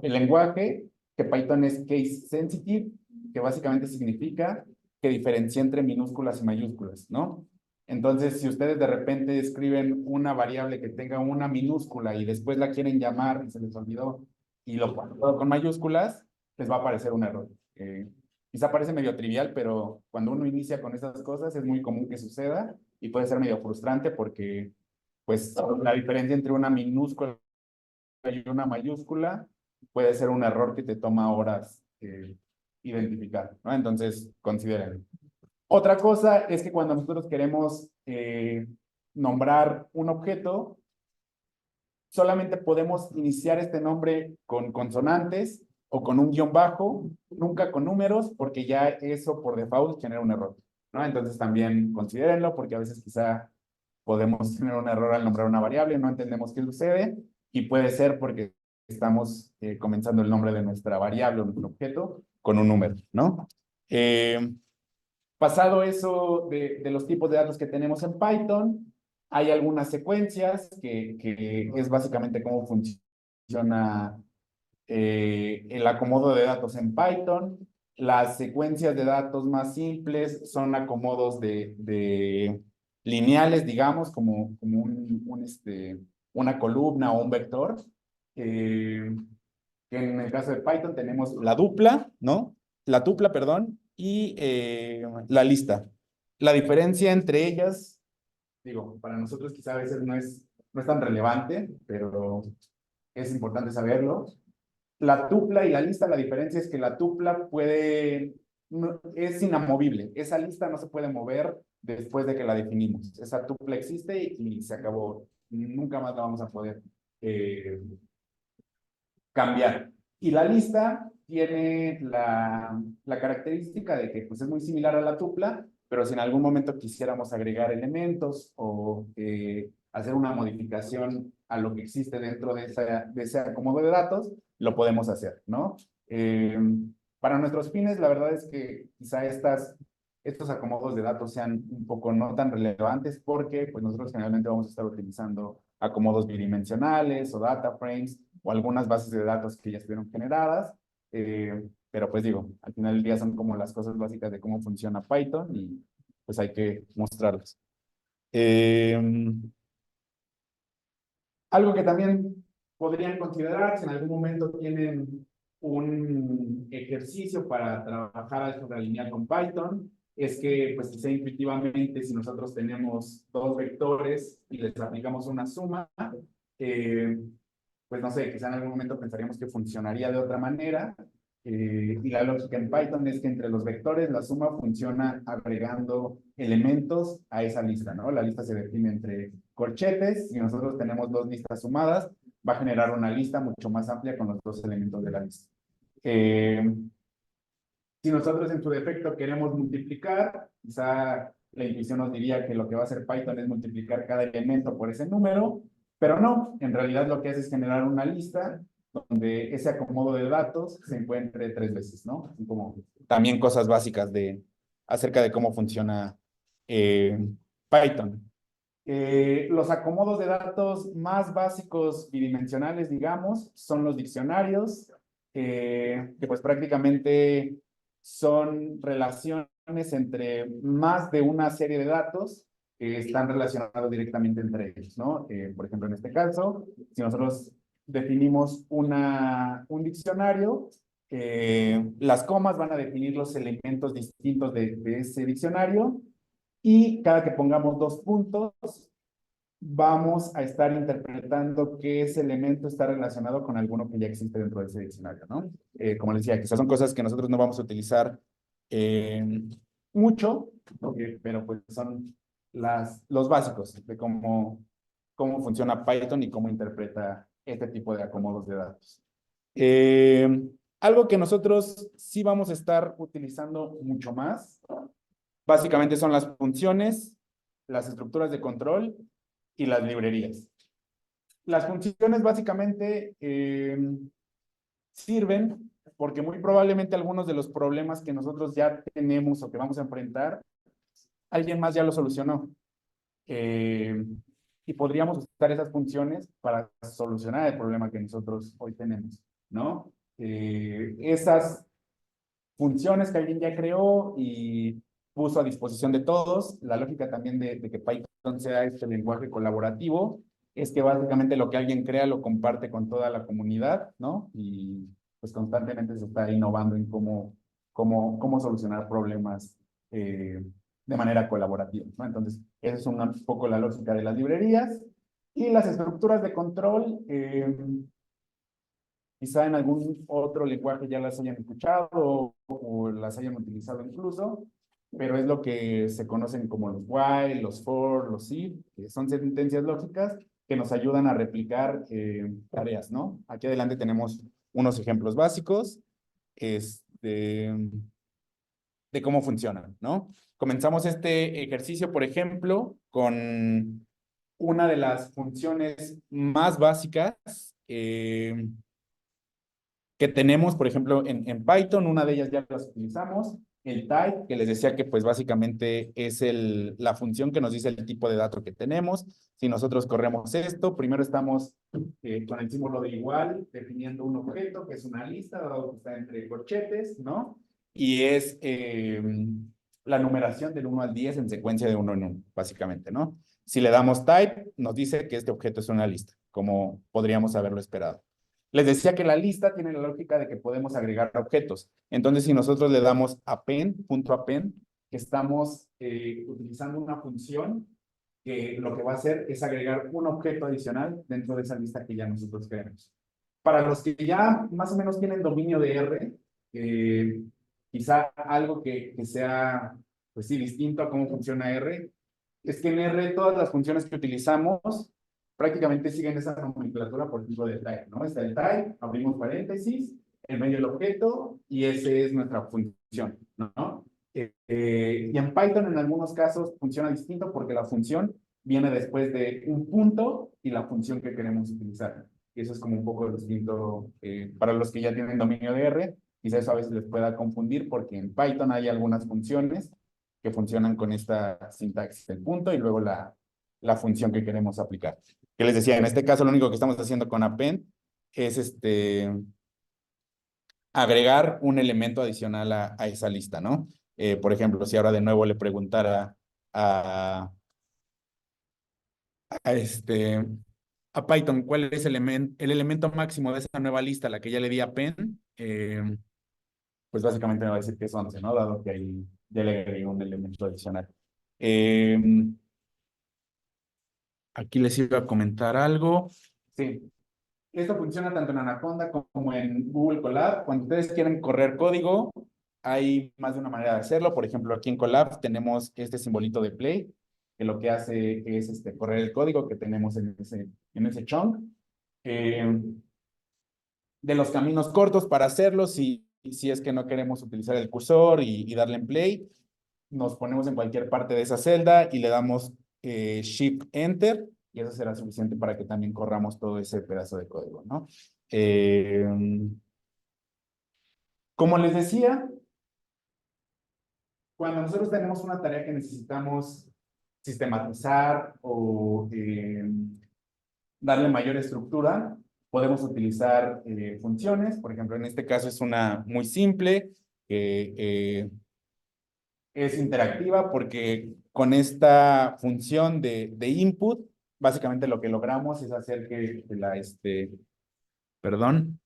lenguaje, que Python es case sensitive, que básicamente significa que diferencia entre minúsculas y mayúsculas, ¿no? Entonces, si ustedes de repente escriben una variable que tenga una minúscula y después la quieren llamar y se les olvidó y lo ponen todo con mayúsculas, les va a aparecer un error. Quizá parece medio trivial, pero cuando uno inicia con esas cosas es muy común que suceda y puede ser medio frustrante porque pues la diferencia entre una minúscula y una mayúscula puede ser un error que te toma horas identificar, ¿no? Entonces, considérenlo. Otra cosa es que cuando nosotros queremos nombrar un objeto, solamente podemos iniciar este nombre con consonantes o con un guión bajo, nunca con números, porque ya eso por default genera un error, ¿no? Entonces también considérenlo, porque a veces quizá podemos tener un error al nombrar una variable, no entendemos qué sucede, y puede ser porque estamos comenzando el nombre de nuestra variable o nuestro objeto con un número, ¿no? Pasado eso de los tipos de datos que tenemos en Python, hay algunas secuencias que es básicamente cómo funciona funciona el acomodo de datos en Python. Las secuencias de datos más simples son acomodos de lineales, digamos, como una columna o un vector. Que en el caso de Python tenemos la dupla, ¿no? La tupla, perdón, y la lista. La diferencia entre ellas, digo, para nosotros quizá a veces no es tan relevante, pero es importante saberlo. La tupla y la lista, la diferencia es que la tupla es inamovible. Esa lista no se puede mover después de que la definimos. Esa tupla existe y se acabó. Nunca más la vamos a poder cambiar. Y la lista tiene la característica de que pues, es muy similar a la tupla, pero si en algún momento quisiéramos agregar elementos o hacer una modificación a lo que existe dentro de ese acomodo de datos, lo podemos hacer, ¿no? Para nuestros fines, la verdad es que quizá estos acomodos de datos sean un poco no tan relevantes porque pues, nosotros generalmente vamos a estar utilizando acomodos bidimensionales o data frames o algunas bases de datos que ya estuvieron generadas, pero pues digo, al final del día son como las cosas básicas de cómo funciona Python y pues hay que mostrarlas. Algo que también podrían considerar si en algún momento tienen un ejercicio para trabajar álgebra lineal con Python, es que pues quizá intuitivamente si nosotros tenemos dos vectores y les aplicamos una suma, pues no sé, quizá en algún momento pensaríamos que funcionaría de otra manera. Y la lógica en Python es que entre los vectores la suma funciona agregando elementos a esa lista, ¿no? La lista se define entre corchetes. Si nosotros tenemos dos listas sumadas, va a generar una lista mucho más amplia con los dos elementos de la lista. Si nosotros en su defecto queremos multiplicar, quizá la intuición nos diría que lo que va a hacer Python es multiplicar cada elemento por ese número, pero no, en realidad lo que hace es generar una lista donde ese acomodo de datos se encuentre tres veces, ¿no? Así como también cosas básicas acerca de cómo funciona Python. Los acomodos de datos más básicos bidimensionales, digamos, son los diccionarios, que pues prácticamente son relaciones entre más de una serie de datos que están relacionados directamente entre ellos, ¿no? Por ejemplo, en este caso, si nosotros definimos un diccionario, las comas van a definir los elementos distintos de ese diccionario y cada que pongamos dos puntos, vamos a estar interpretando que ese elemento está relacionado con alguno que ya existe dentro de ese diccionario, ¿no? Como les decía, quizás son cosas que nosotros no vamos a utilizar mucho, pero pues son los básicos de cómo funciona Python y cómo interpreta este tipo de acomodos de datos. Algo que nosotros sí vamos a estar utilizando mucho más, básicamente son las funciones, las estructuras de control y las librerías. Las funciones básicamente sirven porque muy probablemente algunos de los problemas que nosotros ya tenemos o que vamos a enfrentar, alguien más ya lo solucionó. Y podríamos usar esas funciones para solucionar el problema que nosotros hoy tenemos, ¿no? Esas funciones que alguien ya creó y puso a disposición de todos. La lógica también de que Python sea este lenguaje colaborativo es que básicamente lo que alguien crea lo comparte con toda la comunidad, ¿no? Y pues constantemente se está innovando en cómo solucionar problemas de manera colaborativa, ¿no? Entonces, esa es un poco la lógica de las librerías. Y las estructuras de control, quizá en algún otro lenguaje ya las hayan escuchado o las hayan utilizado incluso, pero es lo que se conocen como los while, los for, los if, que son sentencias lógicas que nos ayudan a replicar tareas, ¿no? Aquí adelante tenemos unos ejemplos básicos de cómo funcionan, ¿no? Comenzamos este ejercicio, por ejemplo, con una de las funciones más básicas, que tenemos, por ejemplo, en Python, una de ellas ya las utilizamos, el type, que les decía que pues básicamente es la función que nos dice el tipo de dato que tenemos. Si nosotros corremos esto, primero estamos con el símbolo de igual, definiendo un objeto, que es una lista, dado que está entre corchetes, ¿no? Y es la numeración del 1 al 10 en secuencia de 1 en 1, básicamente, ¿no? Si le damos type, nos dice que este objeto es una lista, como podríamos haberlo esperado. Les decía que la lista tiene la lógica de que podemos agregar objetos. Entonces, si nosotros le damos append, punto append, estamos utilizando una función que lo que va a hacer es agregar un objeto adicional dentro de esa lista que ya nosotros queremos. Para los que ya más o menos tienen dominio de R, quizá algo que sea, pues sí, distinto a cómo funciona R, es que en R todas las funciones que utilizamos prácticamente siguen esa nomenclatura por tipo de type, ¿no? Está el type, abrimos paréntesis, en medio el objeto, y ese es nuestra función, ¿no? Y en Python en algunos casos funciona distinto porque la función viene después de un punto y la función que queremos utilizar. Y eso es como un poco distinto para los que ya tienen dominio de R. Quizás eso a veces les pueda confundir porque en Python hay algunas funciones que funcionan con esta sintaxis del punto y luego la función que queremos aplicar. Que les decía, en este caso lo único que estamos haciendo con append es agregar un elemento adicional a esa lista, ¿no? Por ejemplo, si ahora de nuevo le preguntara a, a, este, a Python cuál es el elemento máximo de esa nueva lista, la que ya le di append, pues básicamente me va a decir que es 11, ¿no? Dado que ahí ya le agregué un elemento adicional. Eh, Aquí les iba a comentar algo. Sí, esto funciona tanto en Anaconda como en Google Colab. Cuando ustedes quieren correr código, hay más de una manera de hacerlo. Por ejemplo, aquí en Colab tenemos este simbolito de play, que lo que hace es correr el código que tenemos en ese chunk. Eh, de los caminos cortos para hacerlo, si es que no queremos utilizar el cursor y darle en play, nos ponemos en cualquier parte de esa celda y le damos Shift Enter y eso será suficiente para que también corramos todo ese pedazo de código, ¿no? Como les decía, cuando nosotros tenemos una tarea que necesitamos sistematizar o darle mayor estructura, podemos utilizar funciones. Por ejemplo, en este caso es una muy simple, es interactiva porque con esta función de input, básicamente lo que logramos es hacer que perdón,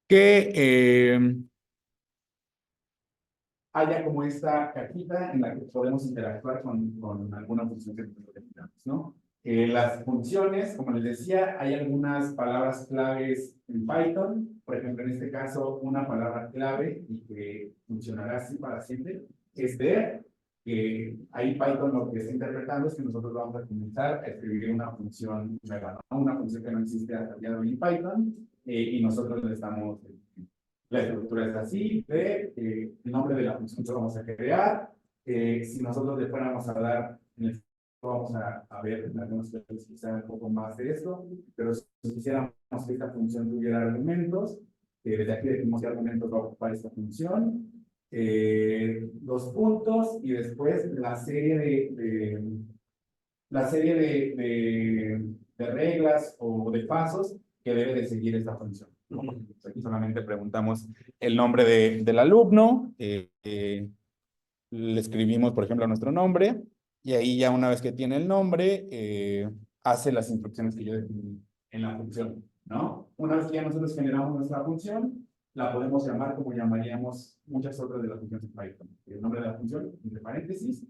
que haya como esta cajita en la que podemos interactuar con alguna función que nosotros definamos, ¿no? Las funciones, como les decía, hay algunas palabras claves en Python. Por ejemplo, en este caso, una palabra clave y que funcionará así para siempre es there, que ahí Python lo que está interpretando es que nosotros vamos a comenzar a escribir una función nueva, ¿no? Una función que no existe hasta el día de hoy en Python, y nosotros le estamos la estructura es así, el nombre de la función que vamos a crear. Si nosotros le fuéramos a dar, vamos a ver en algunos casos quizá un poco más de esto, pero si quisiéramos que esta función tuviera argumentos, desde aquí decimos qué argumentos va a ocupar esta función, los puntos y después la serie de reglas o de pasos que debe de seguir esta función. Aquí solamente preguntamos el nombre del alumno, le escribimos, por ejemplo, nuestro nombre, y ahí ya una vez que tiene el nombre, hace las instrucciones que yo definí en la función, ¿no? Una vez que ya nosotros generamos nuestra función, la podemos llamar como llamaríamos muchas otras de las funciones de Python. El nombre de la función, entre paréntesis,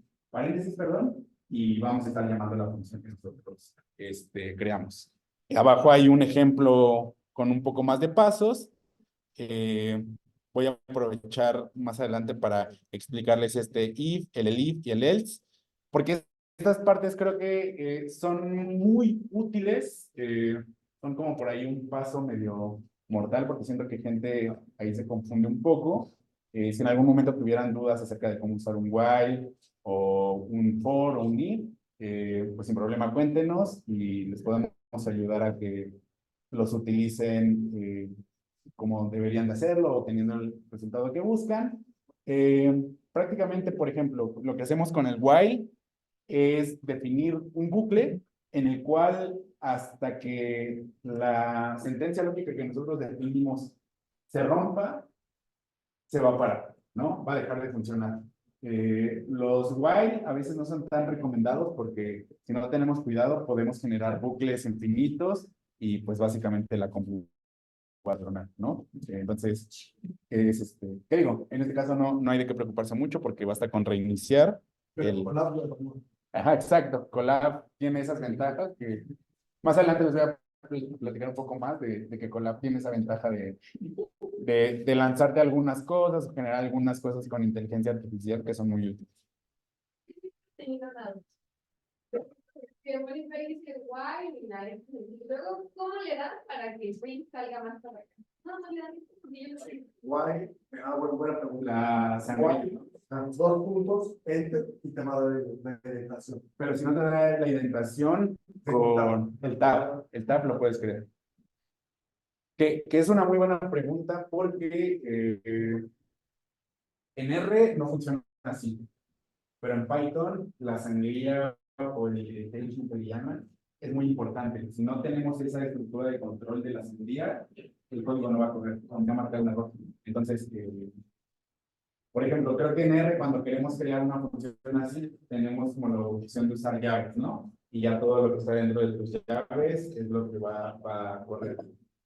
perdón, y vamos a estar llamando la función que nosotros creamos. Abajo hay un ejemplo con un poco más de pasos. Voy a aprovechar más adelante para explicarles este if, el elif y el else, porque estas partes creo que son muy útiles, son como por ahí un paso medio mortal, porque siento que gente ahí se confunde un poco. Si en algún momento tuvieran dudas acerca de cómo usar un while o un for o un if, pues sin problema cuéntenos y les podemos ayudar a que los utilicen como deberían de hacerlo o teniendo el resultado que buscan. Prácticamente, por ejemplo, lo que hacemos con el while es definir un bucle en el cual hasta que la sentencia lógica que nosotros definimos se rompa, se va a parar, ¿no? Va a dejar de funcionar. Los while a veces no son tan recomendados porque si no tenemos cuidado podemos generar bucles infinitos y pues básicamente la computadora, ¿no? Entonces, ¿qué digo? En este caso no hay de qué preocuparse mucho porque basta con reiniciar. Ajá, exacto. Colab tiene esas ventajas que más adelante les voy a platicar un poco más de que Colab tiene esa ventaja de lanzarte algunas cosas, o generar algunas cosas con inteligencia artificial que son muy útiles.
Que guay, y luego, ¿cómo le das para que Spring salga más para acá? No le dan
Guay, buena pregunta.
La sangría.
Dos puntos, enter y tema de indentación.
Pero si no te da la indentación con el tab lo puedes crear. Que es una muy buena pregunta porque en R no funciona así, pero en Python la sangría o el indentation que le llaman es muy importante. Si no tenemos esa estructura de control de la sangría, el código no va a correr, aunque va a marcar un error. Entonces, por ejemplo, creo que en R cuando queremos crear una función así, tenemos como la opción de usar llaves, ¿no? Y ya todo lo que está dentro de tus llaves es lo que va a correr.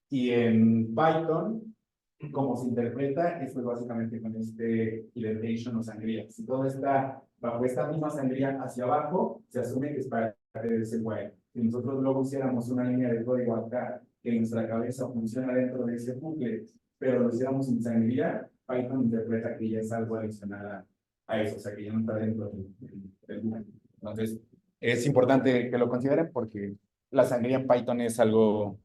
Y en Python, como se interpreta, esto es básicamente con este indentation o sangría. Si todo está bajo esta misma sangría hacia abajo, se asume que es parte de ese while. Si nosotros luego hiciéramos una línea de código acá, que en nuestra cabeza funciona dentro de ese bucle, pero lo hiciéramos sin sangría, Python interpreta que ya es algo adicional a eso, o sea que ya no está dentro del bucle. Entonces, es importante que lo consideren porque la sangría en Python es algo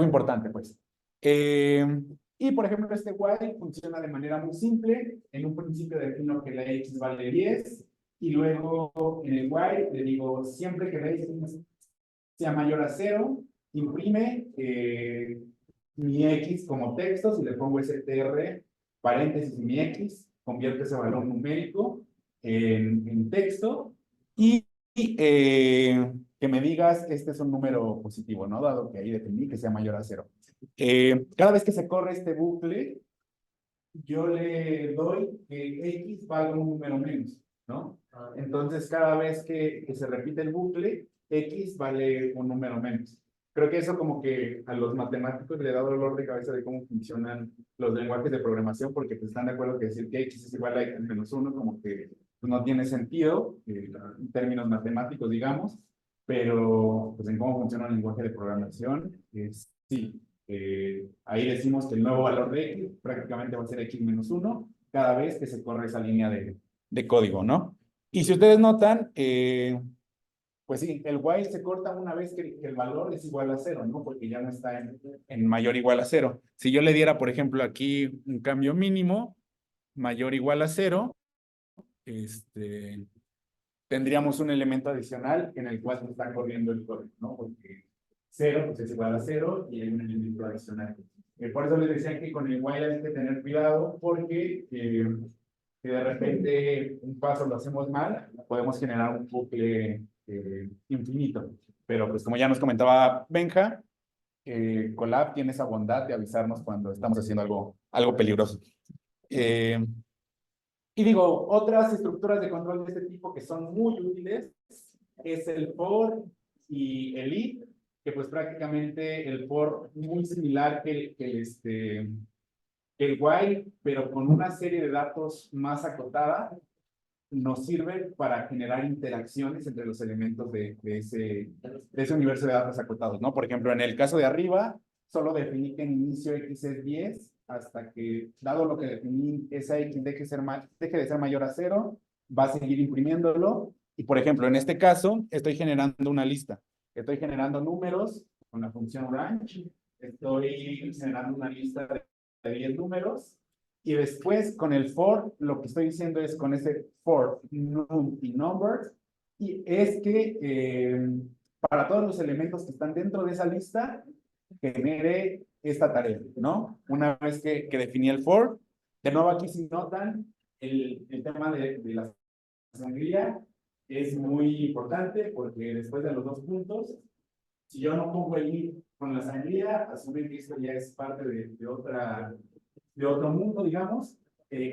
importante, pues. Y por ejemplo, este while funciona de manera muy simple. En un principio defino que la x vale 10 y luego en el while le digo siempre que la x sea mayor a 0, imprime mi x como texto, si le pongo str, paréntesis mi x, convierte ese valor numérico en texto y que me digas, este es un número positivo, ¿no? Dado que ahí definí que sea mayor a 0. Cada vez que se corre este bucle, yo le doy que x valga un número menos, ¿no? Entonces, cada vez que se repite el bucle, x vale un número menos. Creo que eso como que a los matemáticos le da dolor de cabeza de cómo funcionan los lenguajes de programación, porque pues, están de acuerdo que decir que x es igual a x menos 1, como que pues, no tiene sentido en términos matemáticos, digamos, pero pues, en cómo funciona el lenguaje de programación, sí. Ahí decimos que el nuevo valor de x prácticamente va a ser x menos 1 cada vez que se corre esa línea de código, ¿no? Y si ustedes notan, pues sí, el while se corta una vez que el valor es igual a 0, ¿no? Porque ya no está en mayor o igual a 0. Si yo le diera, por ejemplo, aquí un cambio mínimo, mayor o igual a 0, tendríamos un elemento adicional en el cual se está corriendo el código, ¿no? Porque 0 pues es igual a 0 y hay un elemento adicional. Por eso les decía que con el while hay que tener cuidado porque si de repente un paso lo hacemos mal, podemos generar un bucle infinito. Pero pues como ya nos comentaba Benja, Colab tiene esa bondad de avisarnos cuando estamos haciendo algo peligroso. Y digo, otras estructuras de control de este tipo que son muy útiles es el for y el if, que pues prácticamente el for muy similar que el while, pero con una serie de datos más acotada, nos sirve para generar interacciones entre los elementos de ese universo de datos acotados, ¿no? Por ejemplo, en el caso de arriba, solo definí que en inicio x es 10, hasta que, dado lo que definí, esa x deje de ser mayor a 0, va a seguir imprimiéndolo. Y, por ejemplo, en este caso, estoy generando una lista. Estoy generando números con la función range. Estoy generando una lista de 10 números. Y después, con el for, lo que estoy diciendo es con ese for, num y numbers, y es que para todos los elementos que están dentro de esa lista, genere esta tarea, ¿no? Una vez que definí el for, de nuevo aquí si notan, el tema de la sangría es muy importante porque después de los dos puntos, si yo no pongo el if con la sangría, asume que esto ya es parte de otro mundo, digamos,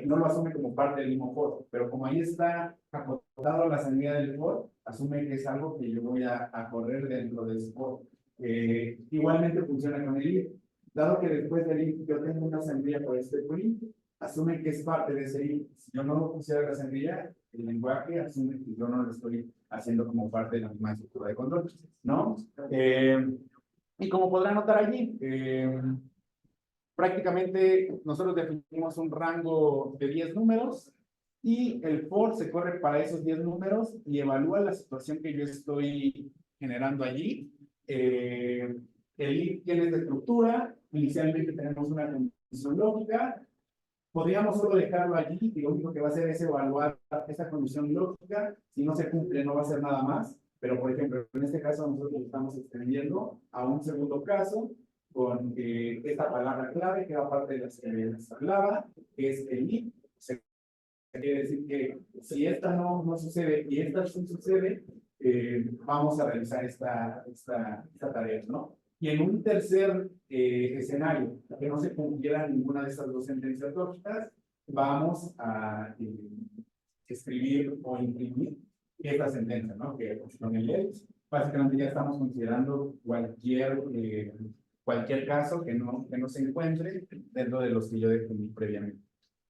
no lo asume como parte del mismo for, pero como ahí está acotado a la sangría del for, asume que es algo que yo voy a correr dentro de ese for. Igualmente funciona con el if. Dado que después del if yo tengo una sangría por este print, asume que es parte de ese if. Si yo no lo pusiera la sangría, el lenguaje asume que yo no lo estoy haciendo como parte de la misma estructura de control, ¿no? Y como podrán notar allí, prácticamente nosotros definimos un rango de 10 números y el for se corre para esos 10 números y evalúa la situación que yo estoy generando allí. El if tiene esta estructura, inicialmente tenemos una condición lógica, podríamos solo dejarlo allí y lo único que va a hacer es evaluar esta condición lógica. Si no se cumple, no va a hacer nada más. Pero, por ejemplo, en este caso nosotros estamos extendiendo a un segundo caso con esta palabra clave que va parte de las que les hablaba, que es el if. Quiere decir que si esta no sucede y esta sí sucede, vamos a realizar esta tarea, ¿no? Y en un tercer escenario, que no se cumpliera ninguna de estas dos sentencias lógicas, vamos a escribir o imprimir esta sentencia, ¿no? Que con el else, básicamente ya estamos considerando cualquier caso que no se encuentre dentro de los que yo definí previamente.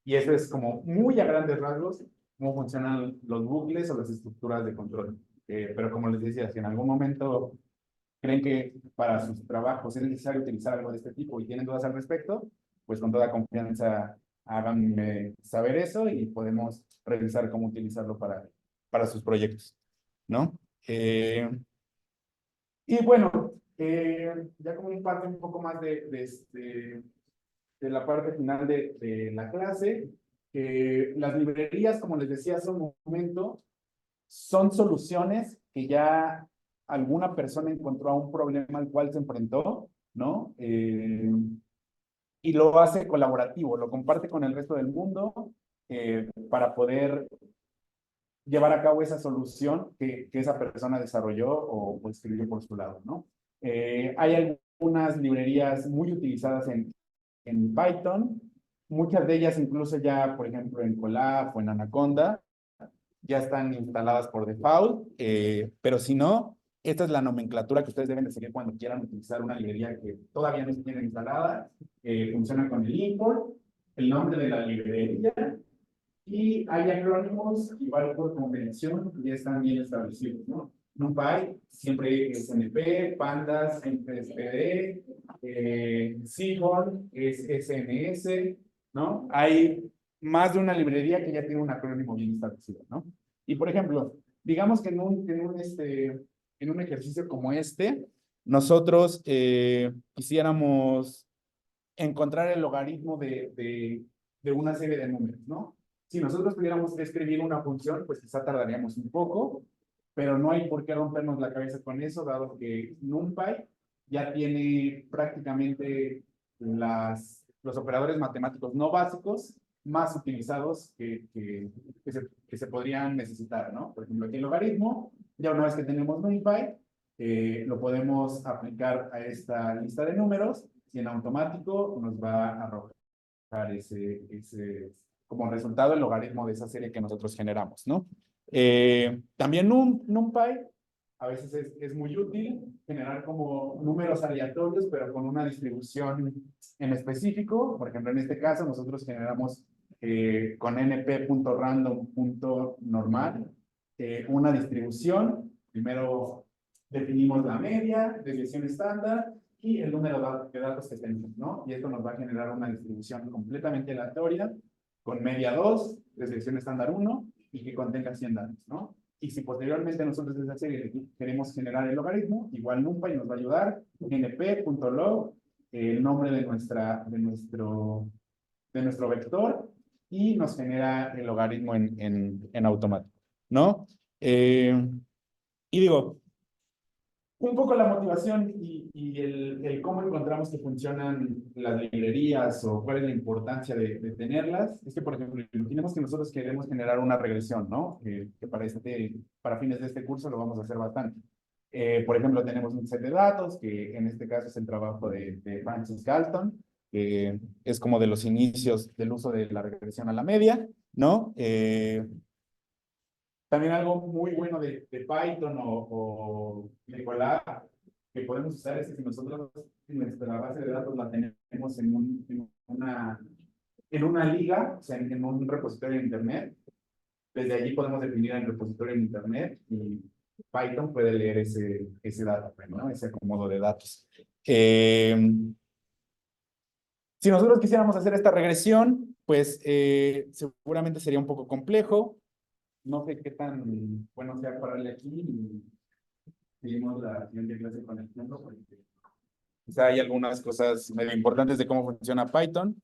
Y eso es como muy a grandes rasgos cómo funcionan los bucles o las estructuras de control. Pero como les decía, si en algún momento creen que para sus trabajos es necesario utilizar algo de este tipo y tienen dudas al respecto, pues con toda confianza háganme saber eso y podemos revisar cómo utilizarlo para sus proyectos, ¿no? Y bueno, ya como un parte un poco más de la parte final de la clase, las librerías, como les decía hace un momento, son soluciones que ya alguna persona encontró a un problema al cual se enfrentó, ¿no? Y lo hace colaborativo, lo comparte con el resto del mundo para poder llevar a cabo esa solución que esa persona desarrolló o escribió por su lado, ¿no? Hay algunas librerías muy utilizadas en Python, muchas de ellas incluso ya, por ejemplo, en Colab o en Anaconda, ya están instaladas por default, pero si no, esta es la nomenclatura que ustedes deben de seguir cuando quieran utilizar una librería que todavía no tiene instalada. Funciona con el import, el nombre de la librería, y hay acrónimos, igual por convención, ya están bien establecidos, ¿no? NumPy siempre es NP, Pandas siempre es PD, Seahorn es SNS, ¿no? Hay más de una librería que ya tiene un acrónimo bien establecido, ¿no? Y por ejemplo, digamos que en un ejercicio como este, nosotros quisiéramos encontrar el logaritmo de una serie de números, ¿no? Si nosotros tuviéramos que escribir una función, pues quizá tardaríamos un poco, pero no hay por qué rompernos la cabeza con eso, dado que NumPy ya tiene prácticamente los operadores matemáticos no básicos más utilizados que se podrían necesitar, ¿no? Por ejemplo, aquí el logaritmo, ya una vez que tenemos NumPy, lo podemos aplicar a esta lista de números y en automático nos va a arrojar como resultado el logaritmo de esa serie que nosotros generamos, ¿no? También NumPy a veces es muy útil generar como números aleatorios, pero con una distribución en específico. Por ejemplo, en este caso nosotros generamos con np.random.normal una distribución. Primero definimos la media, desviación estándar y el número de datos que tenemos, ¿no? Y esto nos va a generar una distribución completamente aleatoria con media 2, desviación estándar 1 y que contenga 100 datos, ¿no? Y si posteriormente nosotros de esa serie queremos generar el logaritmo, igual NumPy nos va a ayudar, np.log, el nombre de nuestro vector, y nos genera el logaritmo en automático, ¿no? Y digo, un poco la motivación y el cómo encontramos que funcionan las librerías o cuál es la importancia de tenerlas. Es que, por ejemplo, imaginemos que nosotros queremos generar una regresión, ¿no? Que para fines de este curso lo vamos a hacer bastante. Por ejemplo, tenemos un set de datos, que en este caso es el trabajo de Francis Galton, que es como de los inicios del uso de la regresión a la media, ¿no? También algo muy bueno de Python o de Colab que podemos usar es que si nosotros nuestra base de datos la tenemos en una liga, o sea, en un repositorio de Internet, desde allí podemos definir el repositorio en Internet y Python puede leer ese dato, ¿no? Ese acomodo de datos. Si nosotros quisiéramos hacer esta regresión, pues seguramente sería un poco complejo. No sé qué tan bueno sea pararle aquí y seguimos la siguiente clase con el tiempo, porque quizá hay algunas cosas medio importantes de cómo funciona Python.